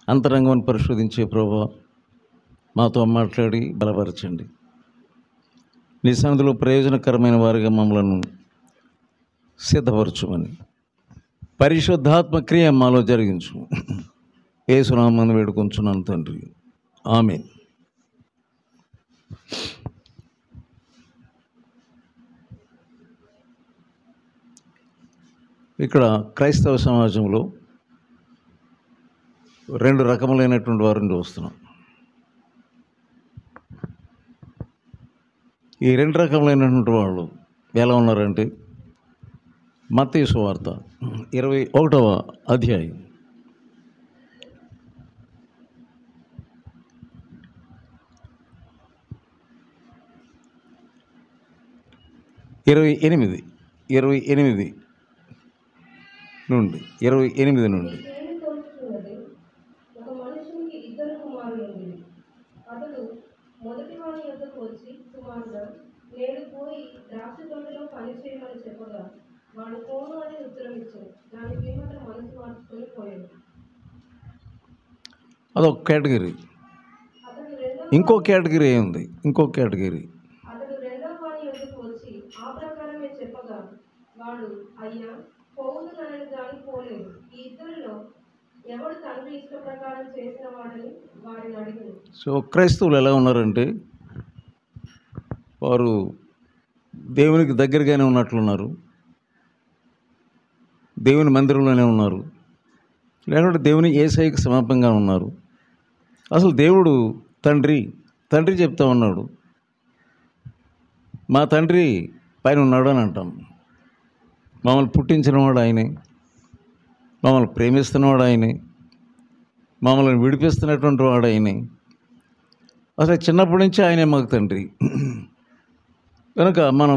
అంతరంగం పరిశోధించే ప్రభువా, మాతో మాట్లాడి బలపరచండి. నీ సన్నిధిలో ప్రయోజనకరమైన వారిగా మమ్మలను సిద్ధపరచుమని పరిశుద్ధాత్మ క్రియ మాలో జరిగించు. యేసు నామమున వేడుకొంచున్నాను తండ్రి, ఆమేన్. ఇక్కడ క్రైస్తవ సమాజంలో రెండు రకములైనటువంటి వారిని చూస్తున్నాం. ఈ రెండు రకములైనటువంటి వాళ్ళు ఎలా ఉన్నారంటే, మత్తయి సువార్త 21వ అధ్యాయం 28 నుండి 28 నుండి. ఒక మనుషునికి ఇద్దరు కుమారులుండిరి. అతడు మొదటి వాని యొద్దకు వచ్చి, కుమారుడా, నేను పోయి ద్రాక్ష తోటలో పని చేయమని చెప్పగా, వాడు పోను అని ఉత్తరం ఇచ్చాడు. దాని పిమ్మట మనసు మార్చుకొని పోయాడు. అదొక కేటగిరీ. ఇంకో కేటగిరీ ఉంది. అతడు రెండవ వాని యొద్దకు వచ్చి ఆ ప్రకారమే చెప్పగా, వాడు, అయ్యా, పోవుదునని దాని పోలేదు. ఈ ఇద్దరిలో ఎవడు తండ్రి ఇష్ట ప్రకారం చేసిన వాడని వారిని అడిగాడు. సో క్రైస్తవులు ఎలా ఉన్నారంటే, వారు దేవునికి దగ్గరగానే ఉన్నట్లున్నారు, దేవుని మందిరంలోనే ఉన్నారు, లేకుంటే దేవుని యేసయ్యకి సమీపంగా ఉన్నారు. అసలు దేవుడు తండ్రి చెప్తా ఉన్నాడు, మా తండ్రి పైన ఉన్నాడు అని అంటాం. మమ్మల్ని పుట్టించినవాడు ఆయనే, మమ్మల్ని ప్రేమిస్తున్నవాడు ఆయనే, మమ్మల్ని విడిపిస్తున్నటువంటి వాడు ఆయనే. అసలు చిన్నప్పటి నుంచి ఆయనే మాకు తండ్రి. కనుక మనం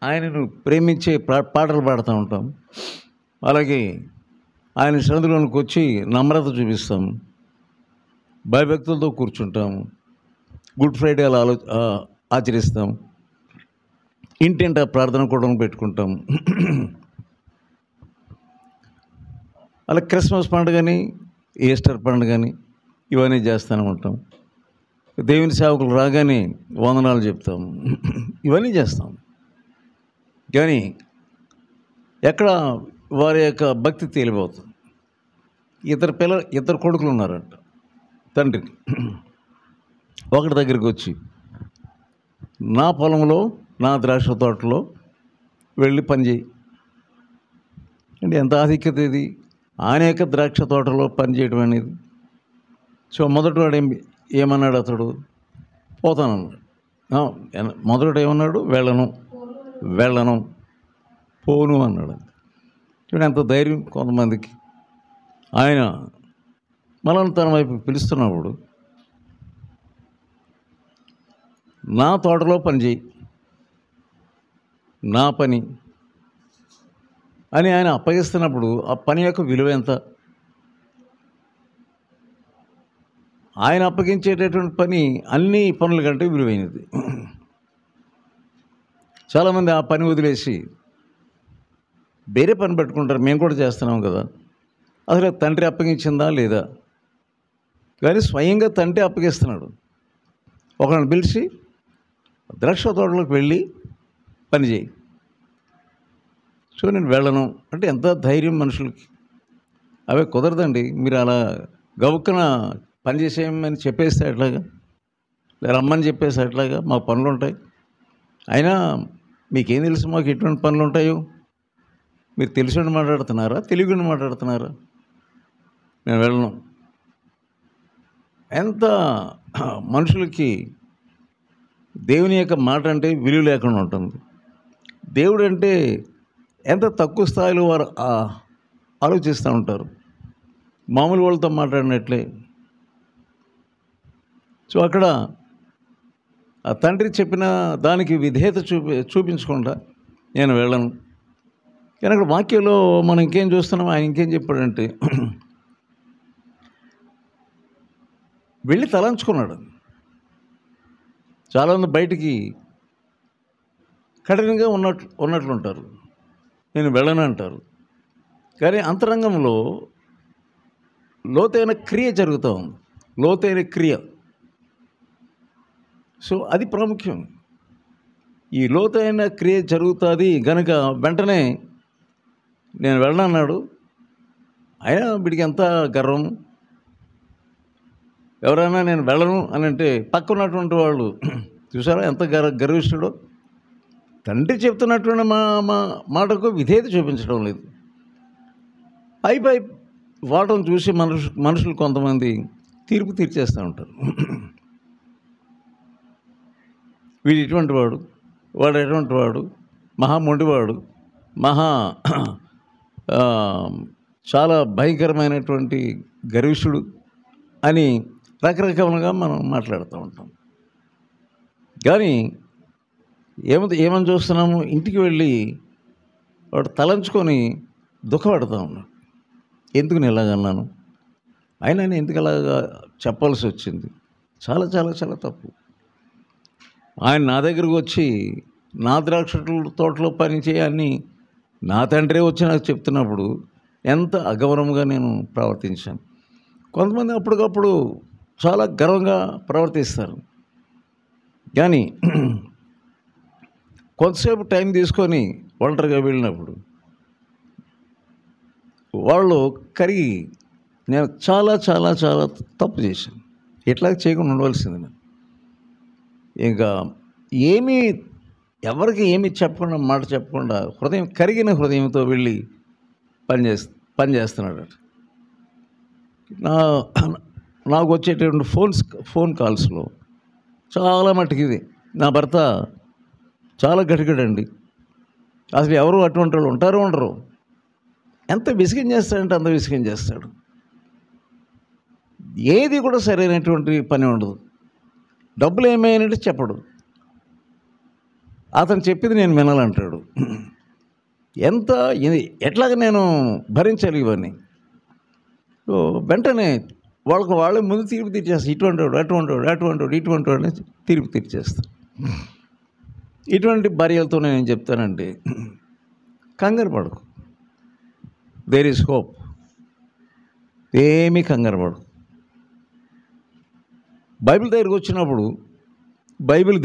ఆయనను ప్రేమించే పాటలు పాడుతూ ఉంటాం. అలాగే ఆయన సన్నిధిలోనికి వచ్చి నమ్రత చూపిస్తాం, భయభక్తులతో కూర్చుంటాము, గుడ్ ఫ్రైడే అలా ఆచరిస్తాం, ఇంటింటా ప్రార్థన కూడా పెట్టుకుంటాం. అలా క్రిస్మస్ పండుగని, ఈస్టర్ పండుగని ఇవన్నీ చేస్తూనే ఉంటాం. దేవుని సేవకులు రాగానే వందనాలు చెప్తాం, ఇవన్నీ చేస్తాం. కానీ ఎక్కడ వారి యొక్క భక్తి తేలిపోతుంది. ఇద్దరు కొడుకులు ఉన్నారంట తండ్రికి. ఒకటి దగ్గరికి వచ్చి, నా పొలంలో, నా ద్రాక్ష తోటలో వెళ్ళి పనిచేయి అంటే ఎంత ఆధిక్యత ఇది, ఆయన యొక్క ద్రాక్ష తోటలో పనిచేయడం అనేది. సో మొదటివాడు ఏమన్నాడు, అతడు పోతానన్నాడు. మొదటి ఏమన్నాడు, వెళ్ళను పోను అన్నాడు. చూడండి ఎంత ధైర్యం కొంతమందికి. ఆయన మనల్ని తన వైపు పిలుస్తున్నప్పుడు, నా తోటలో పని చేయి, నా పని అని ఆయన అప్పగిస్తున్నప్పుడు ఆ పని యొక్క విలువ ఎంత? ఆయన అప్పగించేటటువంటి పని అన్ని పనుల కంటే విలువైనది. చాలామంది ఆ పని వదిలేసి వేరే పని పెట్టుకుంటారు. మేము కూడా చేస్తున్నాం కదా, అసలు తండ్రి అప్పగించిందా లేదా? కానీ స్వయంగా తండ్రి అప్పగిస్తున్నాడు. ఒకరిని పిలిచి ద్రాక్ష తోటలోకి వెళ్ళి పని చేయి. సో నేను వెళ్ళను అంటే ఎంత ధైర్యం మనుషులకి. అవే కుదరదండి. మీరు అలా గవుక్కున పని చేసేయమని చెప్పేస్తే ఎట్లాగా, లేదా రమ్మని చెప్పేస్తే ఎట్లాగా? మాకు పనులు ఉంటాయి. అయినా మీకేం తెలుసు మాకు ఎటువంటి పనులు ఉంటాయో? మీరు తెలిసి మాట్లాడుతున్నారా, తెలియకుండా మాట్లాడుతున్నారా? నేను వెళ్ళను. ఎంత మనుషులకి దేవుని యొక్క మాట అంటే విలువ లేకుండా ఉంటుంది. దేవుడు అంటే ఎంత తక్కువ స్థాయిలో వారు ఆలోచిస్తూ ఉంటారు, మామూలు వాళ్ళతో మాట్లాడినట్లే. సో అక్కడ ఆ తండ్రి చెప్పిన దానికి విధేయత చూపించకుండా నేను వెళ్ళను. కానీ అక్కడ వాక్యంలో మనం ఇంకేం చూస్తున్నాం, ఆయన ఇంకేం చెప్పాడంటే, వెళ్ళి తలంచుకున్నాడు. చాలామంది బయటికి కఠినంగా ఉన్నట్లుంటారు, నేను వెళ్ళను అంటారు. కానీ అంతరంగంలో లోతైన క్రియ జరుగుతూ ఉంది, లోతైన క్రియ. సో అది ప్రాముఖ్యం. ఈ లోతైన క్రియ జరుగుతుంది కనుక వెంటనే నేను వెళ్ళనన్నాడు. అయినా వీడికి ఎంత గర్వం. ఎవరైనా నేను వెళ్ళను అని అంటే పక్కన్నటువంటి వాళ్ళు చూసారా ఎంత గర్విష్ఠుడో. తండ్రి చెప్తున్నటువంటి మాటకు విధేయత చూపించడం లేదు. పై వాటం చూసి మనుషులు కొంతమంది తీర్పు తీర్చేస్తూ ఉంటారు. వీడు ఇటువంటి వాడు, వాడు ఎటువంటి వాడు, మహా మొండివాడు, చాలా భయంకరమైనటువంటి గర్విష్ఠుడు అని రకరకాలుగా మనం మాట్లాడుతూ ఉంటాం. కానీ ఏమని చూస్తున్నాము, ఇంటికి వెళ్ళి వాడు తలంచుకొని దుఃఖపడతా ఉన్నాడు. ఎందుకు నేను ఇలాగన్నాను, అయినా నేను ఎందుకు అలాగా చెప్పాల్సి వచ్చింది. చాలా చాలా చాలా తప్పు. ఆయన నా దగ్గరకు వచ్చి నా ద్రాక్ష తోటలో పనిచేయాలని నా తండ్రే వచ్చి నాకు చెప్తున్నప్పుడు ఎంత అగౌరవంగా నేను ప్రవర్తించాను. కొంతమంది అప్పటికప్పుడు చాలా గర్వంగా ప్రవర్తిస్తారు. కానీ కొంతసేపు టైం తీసుకొని ఒంటరిగా వెళ్ళినప్పుడు వాళ్ళు కరిగి నేను చాలా చాలా చాలా తప్పు చేశాను, ఇట్లా చేయకుండా ఉండవలసింది. నేను ఇంకా ఎవరికి ఏమీ చెప్పకుండా, మాట చెప్పకుండా కరిగిన హృదయంతో వెళ్ళి పనిచేస్తున్నాడు. నాకు వచ్చేటువంటి ఫోన్ కాల్స్లో చాలా మట్టుకు ఇది, నా భర్త చాలా గట్టిగడండి, అసలు ఎవరు అటువంటి వాళ్ళు ఉంటారో ఉండరు, ఎంత విసిగించేస్తాడంటే అంత విసిగించేస్తాడు. ఏది కూడా సరైనటువంటి పని ఉండదు. డబ్బులు ఏమైనాయంటే చెప్పడు, అతను చెప్పింది నేను వినాలంటాడు. ఎట్లాగ నేను భరించాలి ఇవన్నీ. సో వెంటనే వాళ్ళే ముందు తీర్పు తీర్చేస్తాను. ఇటువంటి వాడు తీర్పు తీర్చేస్తాను. ఇటువంటి భార్యలతో నేను చెప్తానండి, కంగారు పడకు, దేర్ ఈజ్ హోప్. ఏమీ కంగారు పడకు. బైబిల్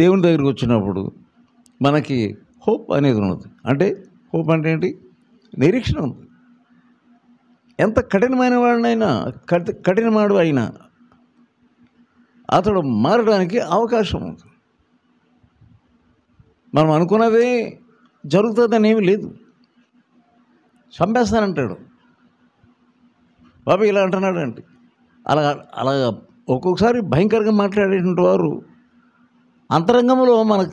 దేవుని దగ్గరికి వచ్చినప్పుడు మనకి హోప్ అనేది ఉన్నది. అంటే హోప్ అంటే ఏంటి? నిరీక్షణ ఉంది. ఎంత కఠినమైన వాడినైనా, కఠినవాడు అయినా అతడు మారడానికి అవకాశం ఉంది. మనం అనుకున్నదే జరుగుతుందని ఏమీ లేదు. చంపేస్తానంటాడు, బాబు ఇలా అంటున్నాడు అంటే అలాగా ఒక్కొక్కసారి భయంకరంగా మాట్లాడేటువంటి వారు అంతరంగంలో మనకు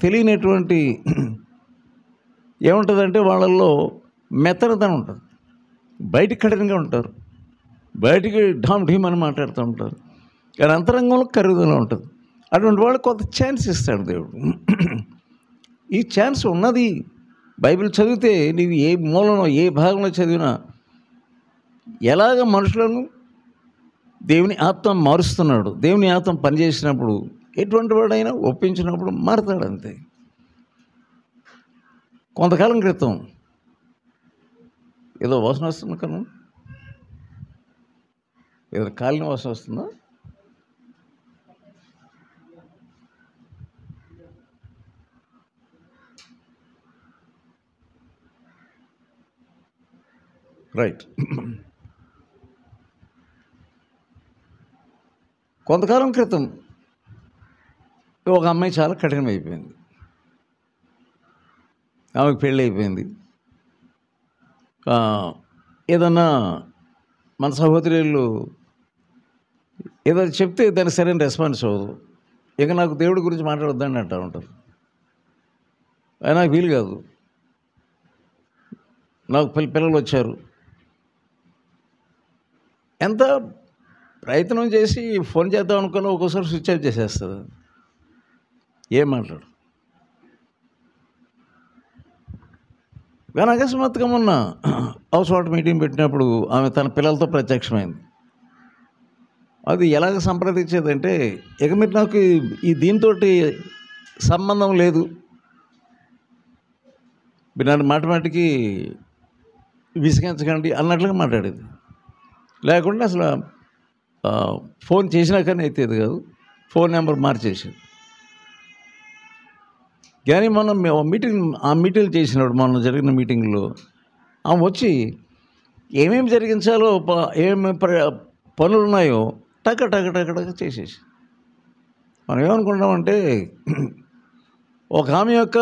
తెలియనటువంటి ఏముంటుందంటే వాళ్ళల్లో మెత్తనతనం ఉంటుంది. బయటికి కఠినంగా ఉంటారు, బయటికి ఢీమ్ అని మాట్లాడుతూ ఉంటారు, కానీ అంతరంగంలో కరుదల ఉంటుంది. అటువంటి వాళ్ళు కొంత ఛాన్స్ ఇస్తాడు దేవుడు. ఈ ఛాన్స్ ఉన్నది. బైబిల్ చదివితే నీవు ఏ మూలలో ఏ భాగంలో చదివినా ఎలాగ మనుషులను దేవుని ఆత్మ మారుస్తున్నాడు, దేవుని ఆత్మ పనిచేసినప్పుడు ఎటువంటి వాడైనా ఒప్పించినప్పుడు మారుతాడు అంతే. కొంతకాలం క్రితం ఏదో వాసన వస్తుంది కన్నా, ఏదో కాలిన వాసన వస్తుందా? రైట్. కొంతకాలం క్రితం ఒక అమ్మాయి చాలా కఠినమైపోయింది. ఆమెకు పెళ్ళి అయిపోయింది. ఏదన్నా మన సహోదరులు ఏదైనా చెప్తే దానికి సరైన రెస్పాన్స్ అవ్వదు. ఇక నాకు దేవుడి గురించి మాట్లాడొద్దని అంటూ ఉంటారు. నాకు వీలు కాదు, నాకు పిల్లలు వచ్చారు. ఎంత ప్రయత్నం చేసి ఫోన్ చేద్దాం అనుకున్నా ఒక్కోసారి స్విచ్ ఆఫ్ చేసేస్తుంది. ఏం మాట్లాడు. కానీ అకస్మాత్తుగా మొన్న హౌస్ వాట్ మీటింగ్ పెట్టినప్పుడు ఆమె తన పిల్లలతో ప్రత్యక్షమైంది. అది ఎలాగ సంప్రదించేదంటే, ఇక మీరు నాకు దీంతో సంబంధం లేదు, మీరు నన్ను మాటికి విసిగించకండి అన్నట్లుగా మాట్లాడేది. లేకుండా అసలు ఫోన్ చేసినా కానీ ఎత్తేది కాదు, ఫోన్ నెంబర్ మార్చేసాడు. కానీ మనం మీటింగ్ చేసినప్పుడు మొన్న జరిగిన మీటింగ్లో ఆమె వచ్చి ఏమేమి జరిగించాలో ఏమేమి పనులు ఉన్నాయో టక టక టక టక చేసేసి, మనం ఏమనుకుంటామంటే ఒక ఆమె యొక్క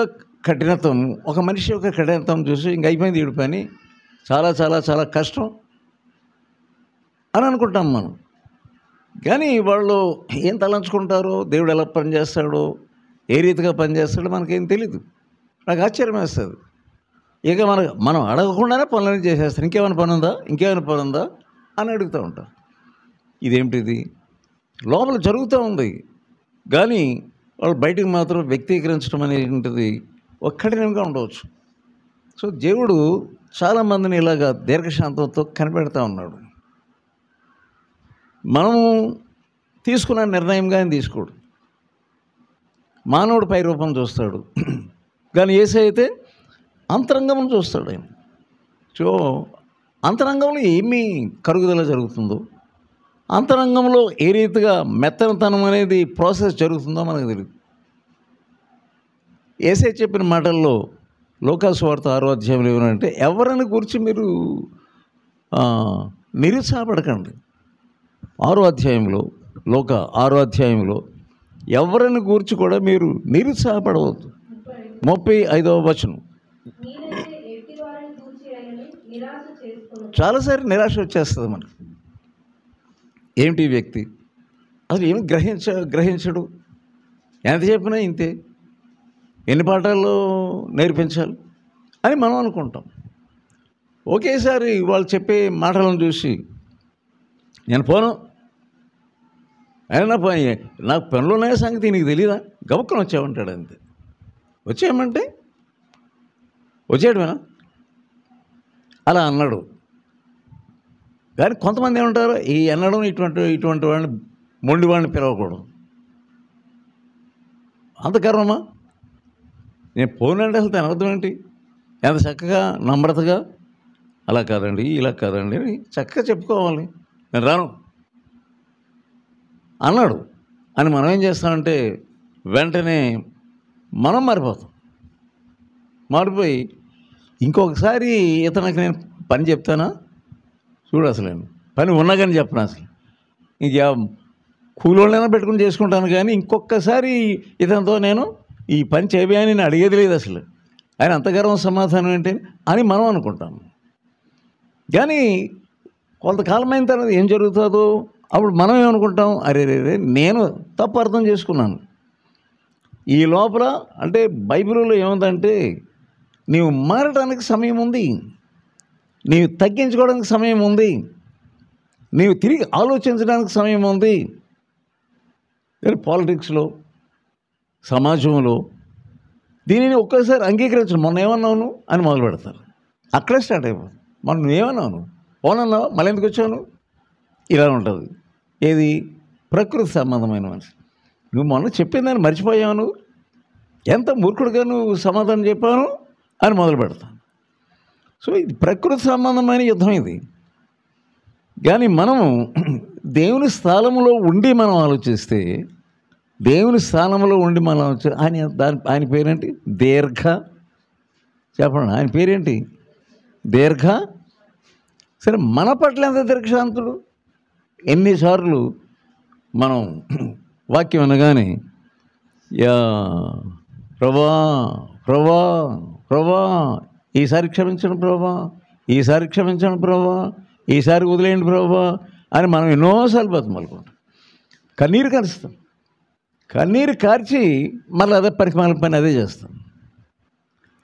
కఠినత్వం, ఒక మనిషి యొక్క కఠినత్వం చూసి ఇంక అయిపోయింది వీడి పని, చాలా చాలా చాలా కష్టం అని అనుకుంటాం మనం. కానీ వాళ్ళు ఏం తలంచుకుంటారో, దేవుడు ఎలా పనిచేస్తాడో, ఏ రీతిగా పనిచేస్తాడో మనకేం తెలీదు. నాకు ఆశ్చర్యం వేస్తుంది. ఇక మనం అడగకుండానే పనులన్నీ చేసేస్తారు. ఇంకేమైనా పని ఉందా అని అడుగుతూ ఉంటాం. ఇదేమిటిది? లోపల జరుగుతూ ఉంది, కానీ వాళ్ళు బయటికి మాత్రం వ్యక్తీకరించడం అనేటువంటిది ఒక కఠినంగా ఉండవచ్చు. సో దేవుడు చాలామందిని ఇలాగా దీర్ఘశాంతంతో కనిపెడతా ఉన్నాడు. మనము తీసుకున్న నిర్ణయంగా ఆయన తీసుకోడు. మానవుడు పై రూపం చూస్తాడు, కానీ యేసయ్య అయితే అంతరంగం చూస్తాడు. ఆయన సో అంతరంగంలో ఏమీ కరుగుదల జరుగుతుందో, అంతరంగంలో ఏ రీతిగా మెత్తనతనం అనేది ప్రాసెస్ జరుగుతుందో మనకు తెలియదు. యేసయ్య చెప్పిన మాటల్లో లూకా సువార్త 6వ అధ్యాయంలో ఏమనంటే, ఎవరిని గురించి మీరు నిరుత్సాహపడకండి. 6వ అధ్యాయంలో, లూకా 6వ అధ్యాయంలో ఎవరిని గురించి కూడా మీరు నిరుత్సాహపడవద్దు. 35వ వచనం. చాలాసార్లు నిరాశ వచ్చేస్తుంది మనకు. ఏమిటి వ్యక్తి అసలు ఏమి గ్రహించడు, ఎంత చెప్పినా ఇంతే, ఎన్ని పాఠాల్లో నేర్పించాలి అని మనం అనుకుంటాం. ఒకేసారి వాళ్ళు చెప్పే మాటలను చూసి నేను పోను, అయినా నాకు పనులు ఉన్నాయో సంగతి నీకు తెలియదా, గబుక్కుని వచ్చామంటాడు. అంతే. వచ్చేయమంటే వచ్చేయడమేనా అలా అన్నాడు. కానీ కొంతమంది ఏమంటారు, ఈ అనడం ఇటువంటి వాడిని మొండి వాడిని పిలవకూడదు. అంత గర్వమా? నేను పోనంటే అసలు తన అర్థం ఏంటి? ఎంత చక్కగా నమ్రతగా అలా కాదండి, ఇలా కాదండి అని చక్కగా చెప్పుకోవాలి. నేను రాను అన్నాడు అని మనం ఏం చేస్తామంటే వెంటనే మనం మారిపోయి ఇంకొకసారి ఇతనికి నేను పని చెప్తానా చూడు, అసలు నేను పని ఉన్నా కానీ చెప్పను, అసలు ఇంక కూలోళ్ళైనా పెట్టుకుని చేసుకుంటాను, కానీ ఇంకొకసారి ఇతనితో నేను ఈ పని చేయబోయని నేను అడిగేది లేదు అసలు. ఆయన అంత గర్వం సమాధానం ఏంటి అని మనం అనుకుంటాం. కానీ కొంతకాలం అయిన తర్వాత ఏం జరుగుతుందో అప్పుడు మనం ఏమనుకుంటాం, అరే నేను తప్పు అర్థం చేసుకున్నాను. ఈ లోపల అంటే బైబిల్లో ఏముందంటే, నీవు మారడానికి సమయం ఉంది, నీవు తగ్గించుకోవడానికి సమయం ఉంది, నీవు తిరిగి ఆలోచించడానికి సమయం ఉంది. కానీ పాలిటిక్స్లో, సమాజంలో దీనిని ఒక్కసారి అంగీకరించడం, మొన్న ఏమన్నావు అని మొదలు పెడతారు. అక్కడే స్టార్ట్ అయిపోతుంది. మనం నువ్వేమన్నావు, పోనన్నావు, మళ్ళీ ఎందుకు వచ్చావు, ఇలా ఉంటుంది. ఏది? ప్రకృతి సంబంధమైన మనిషి. నువ్వు మొన్న చెప్పిందని మర్చిపోయాను, ఎంత మూర్ఖుడిగా నువ్వు సమాధానం చెప్పాను అని మొదలు పెడతాను. సో ఇది ప్రకృతి సంబంధమైన యుద్ధం ఇది. కానీ మనము దేవుని స్థానంలో ఉండి మనం ఆలోచిస్తే, దేవుని స్థానంలో ఉండి మనం ఆయన పేరేంటి? చెప్పండి, ఆయన పేరేంటి? సరే, మన పట్ల ఎంత దీర్ఘశాంతుడు. ఎన్నిసార్లు మనం వాక్యం అనగానే ప్రభా ఈసారి క్షమించండి ప్రభా, ఈసారి వదిలేయండి ప్రభా అని మనం ఎన్నోసార్లు బతిమాలుకుంటాం. కన్నీరు కార్చి మళ్ళీ అదే పరిమాణ పని అదే చేస్తాం.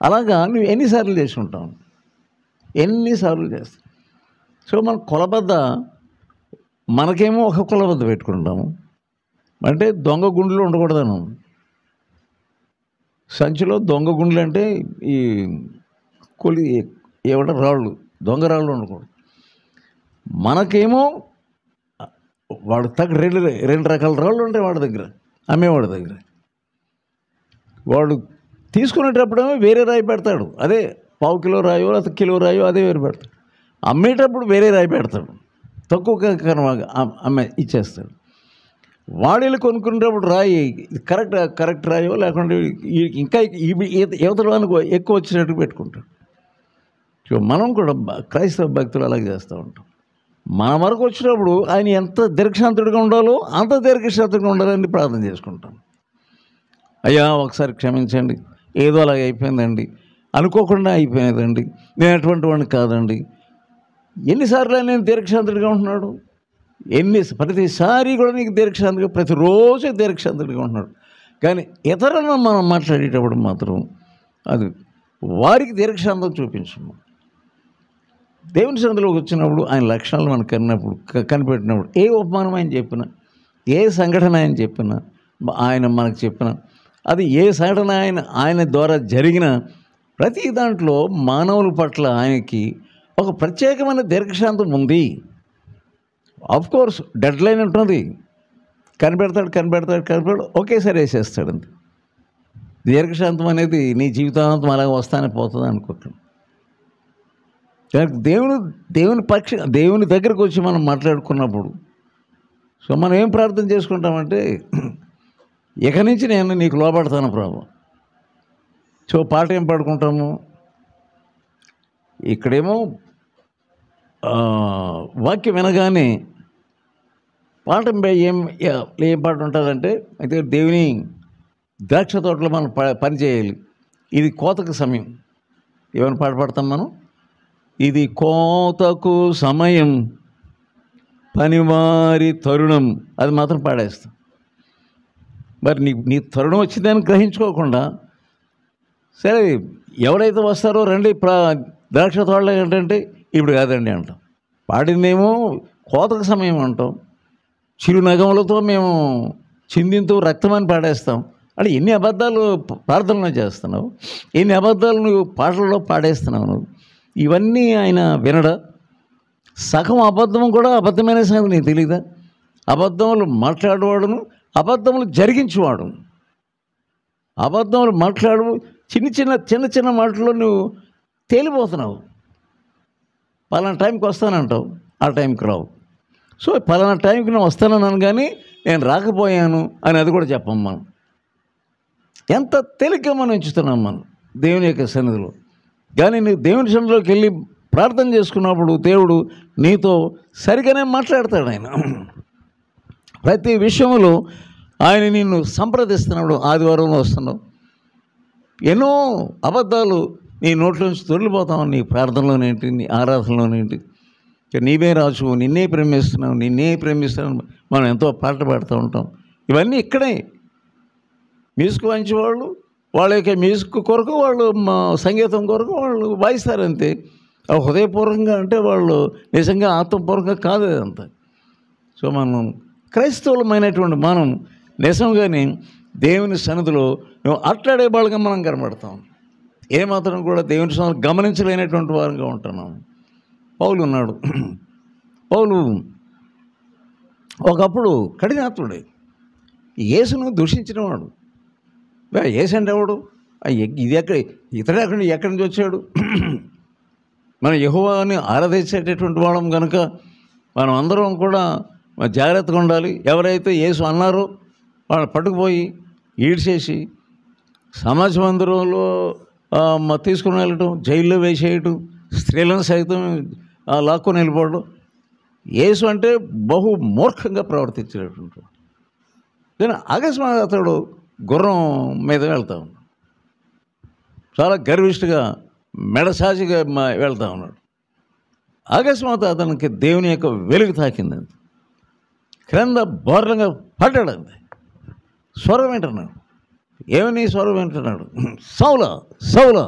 అలాగా నువ్వు ఎన్నిసార్లు చేసుకుంటావు, ఎన్నిసార్లు చేస్తాం. సో మన కొలబద్ద, మనకేమో ఒక కొలబద్ద పెట్టుకుంటాము, అంటే దొంగ గుండెలు ఉండకూడదను. సంచిలో దొంగ గుండెలు అంటే ఈ రాళ్ళు, దొంగ రాళ్ళు ఉండకూడదు. మనకేమో వాడు రెండు రకాల రాళ్ళు ఉంటాయి వాడి దగ్గర, అమ్మేవాడి దగ్గర. వాడు తీసుకునేటప్పుడేమో వేరే రాయి పెడతాడు, అదే 1/4 కిలో రాయో లేకపోతే కిలో రాయో అదే వేరు పెడతాడు. అమ్మేటప్పుడు వేరే రాయి పెడతాడు. తక్కువ అమ్మ ఇచ్చేస్తాడు. వాడేళ్ళు కొనుక్కునేటప్పుడు రాయి ఇది కరెక్ట్ రాయో లేకుంటే ఇంకా యువతల వాళ్ళకి ఎక్కువ వచ్చినట్టు పెట్టుకుంటాడు. సో మనం కూడా క్రైస్తవ భక్తులు అలాగే చేస్తూ ఉంటాం. మన వరకు వచ్చినప్పుడు ఆయన ఎంత దీర్ఘశాంతుడిగా ఉండాలో అంత దీర్ఘశాంతుడిగా ఉండాలని ప్రార్థన చేసుకుంటాం. అయ్యా ఒకసారి క్షమించండి, ఏదో అలాగే అయిపోయిందండి, అనుకోకుండా అయిపోయిందండి, నేను అటువంటి వాడిని కాదండి. ఎన్నిసార్లు నేను దీర్ఘశాంతుడిగా ఉంటున్నాడు, ప్రతిసారి కూడా నీకు దీర్ఘశాంతిగా, ప్రతిరోజు దీర్ఘశాంతుడిగా ఉంటున్నాడు. కానీ ఇతరులను మనం మాట్లాడేటప్పుడు మాత్రం అది వారికి దీర్ఘశాంతం చూపించము. దేవుని సన్నిధిలోకి వచ్చినప్పుడు ఆయన లక్షణాలు మనకు కనిపెట్టినప్పుడు ఏ ఉపమానం ఆయన చెప్పినా, ఏ సంఘటన ఆయన చెప్పినా, ఆయన మనకు చెప్పిన అది ఏ సంఘటన ఆయన ద్వారా జరిగిన ప్రతి దాంట్లో మానవుల పట్ల ఆయనకి ఒక ప్రత్యేకమైన దీర్ఘశాంతం ఉంది. ఆఫ్కోర్స్ డెడ్ లైన్ ఉంటుంది, కనిపెడతాడు ఒకేసారి వేసేస్తాడు. అంతే. దీర్ఘశాంతం అనేది నీ జీవితాంతం అలాగే వస్తానే పోతుంది అనుకుంటాం. దేవుని దగ్గరకు వచ్చి మనం మాట్లాడుకున్నప్పుడు సో మనం ఏం ప్రార్థన చేసుకుంటామంటే, ఇక నుంచి నేను నీకు లోపడతాను ప్రభు. సో పాట ఏం పాడుకుంటాము, ఇక్కడేమో వాక్యం వినగానే పాట ఏం పాట ఉంటుందంటే, అయితే దేవుని ద్రాక్ష తోటలో మనం పని చేయాలి, ఇది కోతకు సమయం. ఏమైనా పాట పాడతాం మనం, ఇది కోతకు సమయం పనివారి తరుణం, అది మాత్రం పాడేస్తాం. మరి నీ తరుణం వచ్చిందని గ్రహించుకోకుండా సరే ఎవరైతే వస్తారో రండి ద్రాక్ష తోటలో ఏంటంటే ఇప్పుడు కాదండి అంటాం. పాడిందేమో కోతకు సమయం అంటాం, చిరునగములతో మేము చిందింతూ రక్తమని పాడేస్తాం. అంటే ఎన్ని అబద్ధాలు ప్రార్థనలో చేస్తున్నావు, ఎన్ని అబద్ధాలు నువ్వు పాటల్లో పాడేస్తున్నావు నువ్వు. ఇవన్నీ ఆయన వినడా? సగం అబద్ధం కూడా అబద్ధమైన సంగతి నీకు తెలీదా? అబద్ధములు మాట్లాడేవాడును అబద్ధములు జరిగించేవాడు. అబద్ధములు మాట్లాడు చిన్న చిన్న మాటల్లో నువ్వు తేలిపోతున్నావు. పలానా టైంకి వస్తానంటావు, ఆ టైంకి రావు. సో పలానా టైంకి నేను వస్తానన్నాను కానీ నేను రాకపోయాను అని అది కూడా చెప్పం మనం. ఎంత తేలిగ్గా మనం ఎంచుతున్నాం మనం దేవుని యొక్క సన్నిధిలో. కానీ నువ్వు దేవుని సన్నిధిలోకి వెళ్ళి ప్రార్థన చేసుకున్నప్పుడు దేవుడు నీతో సరిగానే మాట్లాడతాడు. ఆయన ప్రతి విషయంలో ఆయన నిన్ను సంప్రదిస్తున్నాడు. ఆదివారంలో వస్తున్నావు, ఎన్నో అబద్ధాలు నీ నోట్లోంచి తొలిపోతావు. నీ ప్రార్థనలోనేంటి, నీ ఆరాధనలోనేంటి, నీవే రాజు, నిన్నే ప్రేమిస్తున్నావు మనం ఎంతో పాట పాడుతూ ఉంటాం. ఇవన్నీ ఇక్కడే మ్యూజిక్ వాయించేవాళ్ళు వాళ్ళ యొక్క మ్యూజిక్ కొరకు, వాళ్ళు సంగీతం కొరకు వాళ్ళు వాయిస్తారంతే. హృదయపూర్వకంగా అంటే వాళ్ళు నిజంగా ఆత్మపూర్వకంగా కాదు అదంతా. సో మనం క్రైస్తవులమైనటువంటి మనం నిజంగానే దేవుని సన్నిధిలో నువ్వు అట్లాడే వాళ్ళగా మనం కనబడతాం. ఏమాత్రం కూడా దేవుని సన్నిధిలో గమనించలేనటువంటి వారంగా ఉంటున్నాం. పౌలు ఉన్నాడు. పౌలు ఒకప్పుడు కఠినాత్ముడే, యేసును దూషించినవాడు. యేసు అంటే ఎవడు? ఇది ఎక్కడి నుంచి వచ్చాడు? మనం యెహోవాని ఆరాధించేటటువంటి వాళ్ళం కనుక మనం అందరం కూడా జాగ్రత్తగా ఉండాలి. ఎవరైతే యేసు అన్నారో వాళ్ళని పట్టుకుపోయి ఈడ్చేసి సమాజ మందిరంలో తీసుకుని వెళ్ళటం, జైల్లో వేసేయటం, స్త్రీలను సైతం లాక్కొని వెళ్ళిపోవడం. యేసు అంటే బహు మూర్ఖంగా ప్రవర్తించేటటువంటి. కానీ అకస్మాత్ అతడు గుర్రం మీద వెళ్తా ఉన్నాడు, చాలా గర్విష్ఠగా మెడసాజిగా వెళ్తా ఉన్నాడు. అకస్మాత్ అతనికి దేవుని యొక్క వెలుగు తాకిందండి. క్రింద బోర్లంగా పడ్డాడండి. స్వరం వింటున్నాడు. ఏమని స్వరం వింటున్నాడు? సౌలా సౌలా,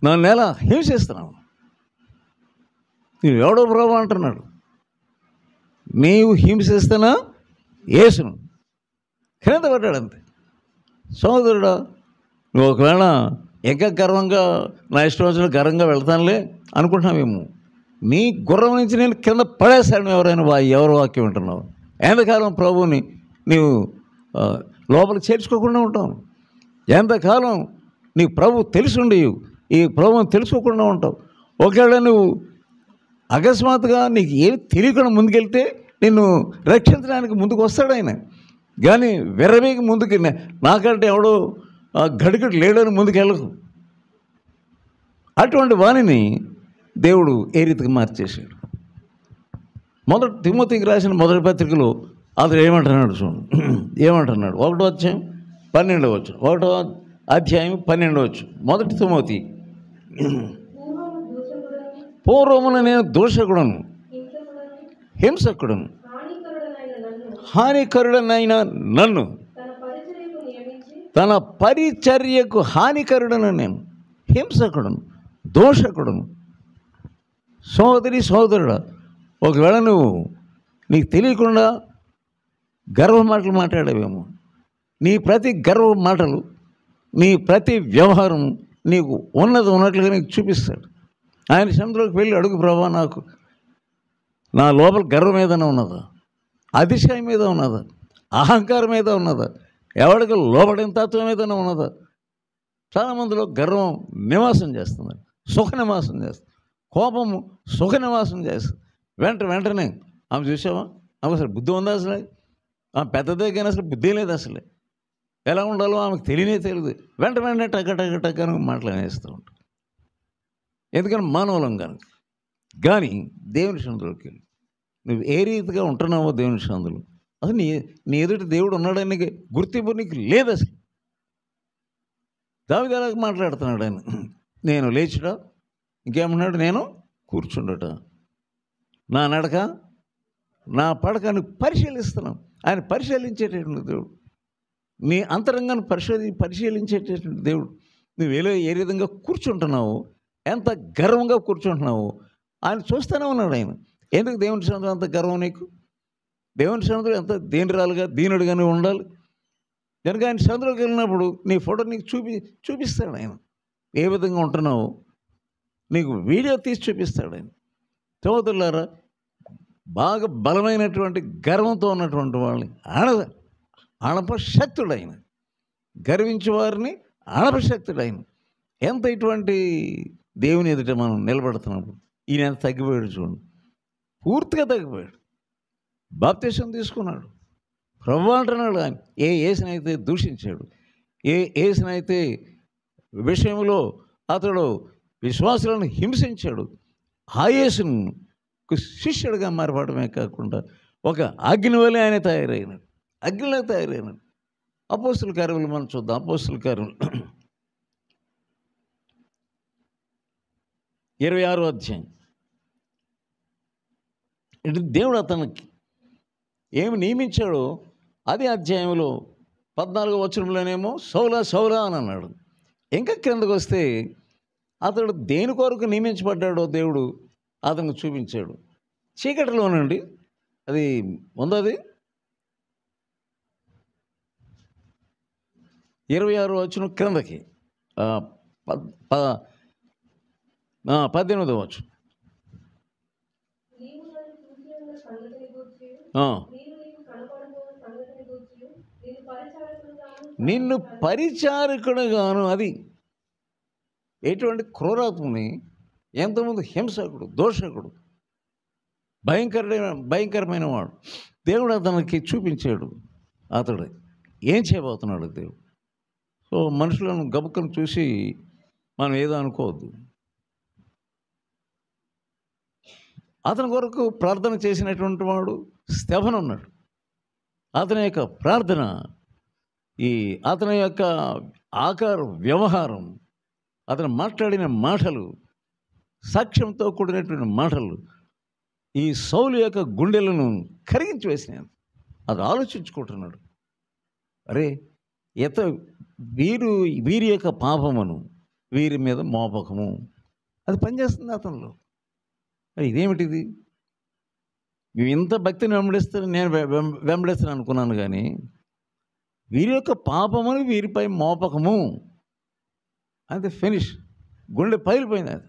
నన్ను ఎలా హింసిస్తున్నావు, నువ్వు ఎవడో ప్రభు అంటున్నాడు. నీవు హింసిస్తున్నా యేసును. క్రింద పడ్డాడంతే. సోదరుడా, నువ్వు ఒకవేళ ఇంకా గర్వంగా నా ఇష్టం వచ్చిన గర్వంగా వెళ్తానులే అనుకుంటున్నావేమో. నీ గుర్రం నుంచి నేను కింద పడేస్తాను. ఎవరు వాక్యం వింటున్నావు? ఎంతకాలం ప్రభువుని నీవు లోపలికి చేర్చుకోకుండా ఉంటావు? ఎంతకాలం నీ ప్రభు తెలిసి ఉండి ఈ ప్రభువుని తెలుసుకోకుండా ఉంటావు? ఒకవేళ నువ్వు అకస్మాత్తుగా నీకు ఏమి తెలియకుండా ముందుకెళ్తే నిన్ను రక్షించడానికి ముందుకు వస్తాడు ఆయన. కానీ వెర్రవేగి ముందుకు నాకంటే ఎవడో గడికడు లేడని ముందుకెళ్ళకు. అటువంటి వాణిని దేవుడు ఏ రీతికి మార్చేశాడు. మొదటి తిమోతికి రాసిన మొదటి పత్రికలో అతడు ఏమంటున్నాడు చూడండి. ఏమంటున్నాడు? 1వ అధ్యాయం 12వ వచనం. 1వ అధ్యాయం 12వ వచనం. మొదటి తిమోతి. పూర్వమున నేను దోషకుడను, హింసకుడను, హానికరుడనైన నన్ను తన పరిచర్యకు హానికరుడను, నేను హింసకుడను, దోషకుడను. సోదరి సోదరుడా, ఒకవేళ నీకు తెలియకుండా గర్వ మాటలు మాట్లాడేవేమో, నీ ప్రతి గర్వ మాటలు, నీ ప్రతి వ్యవహారం నీకు ఉన్నది ఉన్నట్లుగా నీకు చూపిస్తాడు. ఆయన సముద్రంలోకి వెళ్ళి అడుగు, ప్రభా నాకు నా లోపల గర్వం ఏదైనా ఉన్నదా, అతిశయం మీద ఉన్నదా, అహంకారం మీద ఉన్నదా, ఎవరికి లోబడిన తత్వం ఏదైనా ఉన్నదా? చాలామందిలో గర్వం నివాసం చేస్తుంది, సుఖ నివాసం చేస్తుంది, కోపము సుఖ నివాసం చేస్తుంది. వెంటనే ఆమె చూసావా, ఆమె అసలు బుద్ధి ఉందా? అసలు ఆమె పెద్దదే కానీ అసలు బుద్ధి లేదు. అసలే ఎలా ఉండాలో ఆమెకు తెలియదు. వెంటనే టక్క అని మాట్లాడేస్తూ ఉంటాం. ఎందుకని మానవులం కనుక. కానీ దేవుని సన్నిధిలోకి వెళ్ళి నువ్వు ఏ రీతిగా ఉంటున్నావో దేవుని సన్నిధిలో అసలు నీ ఎదుటి దేవుడు ఉన్నాడని గుర్తింపు నీకు లేదు. అసలు దావీదు ఎలాగ మాట్లాడుతున్నాడు ఆయన, నేను లేచుట, ఇంకేమన్నాడు, నేను కూర్చుండట, నా నడక నా పడకను పరిశీలిస్తున్నాం. ఆయన పరిశీలించేటటువంటి దేవుడు, నీ అంతరంగాన్ని పరిశీలించేటటువంటి దేవుడు. నువ్వేలో ఏ విధంగా కూర్చుంటున్నావు, ఎంత గర్వంగా కూర్చుంటున్నావు ఆయన చూస్తూనే ఉన్నాడు. ఆయన ఎందుకు దేవుని సన్నిధిలో అంత గర్వం నీకు? దేవుని సన్నిధిలో ఎంత దీనుడుగానే ఉండాలి. కనుక ఆయన సన్నిధిలోకి వెళ్ళినప్పుడు నీ ఫోటో నీకు చూపిస్తాడు. ఆయన ఏ విధంగా ఉంటున్నావు నీకు వీడియో తీసి చూపిస్తాడు ఆయన. సోదరులారా, బాగా బలమైనటువంటి గర్వంతో ఉన్నటువంటి వాళ్ళని అణపశక్తుడు ఆయన, గర్వించే వారిని అణపశక్తుడు ఆయన. ఎంత ఇటువంటి దేవుని ఎదుట మనం నిలబడుతున్నప్పుడు ఈయన ఎంత తగ్గిపోయాడు చూడండి, పూర్తిగా తగ్గిపోయాడు. బాప్తిసం తీసుకున్నాడు, ప్రభువు అంటున్నాడు. ఆయన యేసునైతే దూషించాడు, యేసునైతే విషయంలో అతడు విశ్వాసులను హింసించాడు, ఆ యేసును శిష్యుడిగా మారపడమే కాకుండా ఒక అగ్ని వలె ఆయన తయారైనాడు, అగ్నిలో తయారైనాడు. అపోస్తుల కార్యములు మనం చూద్దాం. అపోస్తుల కార్యములు 26వ అధ్యాయం. ఇటు దేవుడు అతనికి ఏమి నియమించాడో అదే అధ్యాయంలో 14వ వచనంలోనేమో సౌలా అని అన్నాడు. ఇంకా క్రిందకు వస్తే అతడు దేని కొరకు నియమించబడ్డాడో దేవుడు అతనికి చూపించాడు. చీకటిలోనండి అది ఉందది 26వ వచనం క్రిందకి 18వ వచనం. నిన్ను పరిచారకుడుగాను, అది ఎటువంటి క్రూరాత్మని, ఎంతమంది హింసకుడు, దోషకుడు, భయంకరమైన వాడు దేవుడు అతనికి చూపించాడు. అతడు ఏం చేయబోతున్నాడు దేవుడు. సో మనుషులను గబుక్కను చూసి మనం ఏదో అనుకోవద్దు. అతని కొరకు ప్రార్థన చేసినటువంటి వాడు స్తెఫను ఉన్నాడు. అతని యొక్క ప్రార్థన, అతని యొక్క ఆకారం, వ్యవహారం, అతను మాట్లాడిన మాటలు, సాక్ష్యంతో కూడినటువంటి మాటలు ఈ సౌలు యొక్క గుండెలను కరిగించి వేసినాను. అది ఆలోచించుకుంటున్నాడు, అరే వీరి యొక్క పాపమును వీరి మీద మోపకము, అది పనిచేస్తుంది అతనిలో. ఇదేమిటిది, మేము ఇంత భక్తిని నేను వెంబడిస్తాను అనుకున్నాను, కానీ వీరి యొక్క పాపమును వీరిపై మోపకము, అది ఫినిష్. గుండె పగిలిపోయింది. అది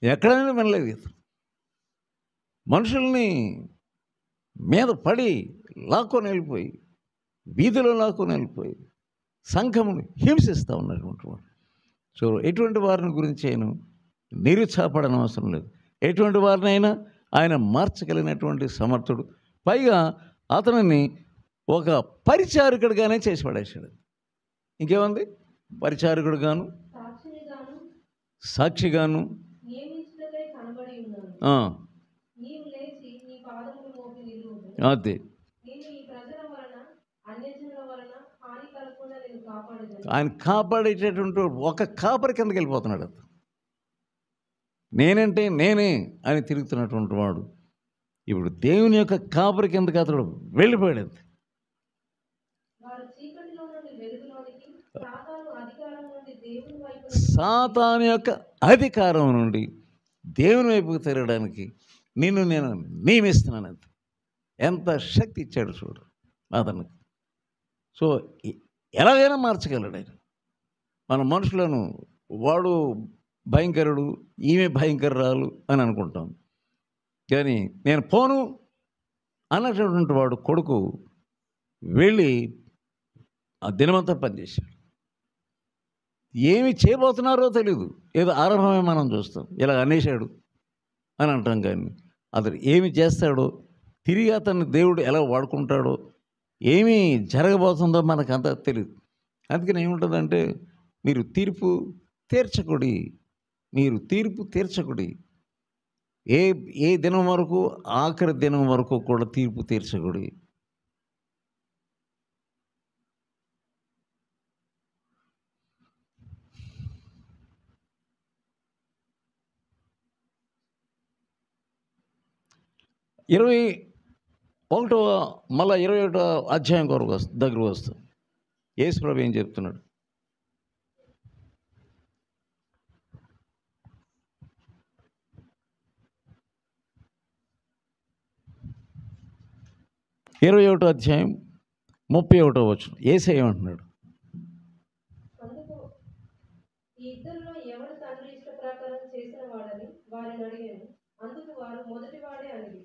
ఎక్కడైనా వినలేదు. మనుషుల్ని మీద పడి లాక్కొని వెళ్ళిపోయి, వీధిలో లాక్కొని వెళ్ళిపోయి సంఘమును హింసిస్తూ ఉన్నటువంటి వాడు. సో ఎటువంటి వారిని గురించి నేను నిరుత్సాహపడని అవసరం లేదు. ఎటువంటి వారినైనా ఆయన మార్చగలిగినటువంటి సమర్థుడు. పైగా అతనిని ఒక పరిచారకుడిగానే చేసి పడేశాడు. ఇంకేముంది? పరిచారకుడుగాను, సాక్షినిగాను సాక్షిగాను. నియమించుటకై కనబడి ఉన్నాను. ఆ, నీవు లేచి నీ పాదములు మోపి నిలువుము. అదే నేను ఈ ప్రజల వలన అన్యజనుల వలన హాని కలగకుండా నేను కాపాడేదను. ఆయన కాపాడేటటువంటి ఒక కాపరి కిందకి వెళ్ళిపోతున్నాడు. అతను నేనంటే నేనే అని తిరుగుతున్నటువంటి వాడు ఇప్పుడు దేవుని యొక్క కాపరి కిందకి అతడు వెళ్ళిపోయాడు. వారు చీకటిలో నుండి వెలుగులోనికి, సాతాను అధికారం నుండి దేవుని వైపు సాతాను యొక్క అధికారం నుండి దేవుని వైపుకు తిరగడానికి నిన్ను నేను నియమిస్తున్నాను. అంతే. ఎంత శక్తి ఇచ్చాడు చూడు అతనికి. సో ఎలాగైనా మార్చగలడు ఆయన. మన మనుషులను వాడు భయంకరుడు, ఈమె భయంకరాలు అని అనుకుంటాం. కానీ నేను పోను అన్నటువంటి వాడు కొడుకు వెళ్ళి ఆ దినమంతా పనిచేశాడు. ఏమి చేయబోతున్నారో తెలియదు. ఏదో ఆరంభమే మనం చూస్తాం, ఇలా అనేశాడు అని అంటాం. కానీ అతడు ఏమి చేస్తాడో, తిరిగి అతన్ని దేవుడు ఎలా వాడుకుంటాడో, ఏమి జరగబోతుందో మనకంతా తెలియదు. అందుకని ఏముంటుందంటే, మీరు తీర్పు తీర్చకుడి, మీరు తీర్పు తీర్చకుడి. ఏ దినం వరకు, ఆఖరి దినం వరకు కూడా తీర్పు తీర్చకుడి. మళ్ళీ 21వ అధ్యాయం కొరకు దగ్గర వస్తాం. యేసు ప్రభు ఏం చెప్తున్నాడు? ఇరవై 21వ అధ్యాయం 31వ వచనం యేసయ్య ఏమంటున్నాడు? అందుకు ఈ ఇద్దరిలో ఎవడు తండ్రి ఇష్ట ప్రకారం చేసిన వాడని వారిని అడిగాను. అందుకు వారు మొదటి వాడే అనిది.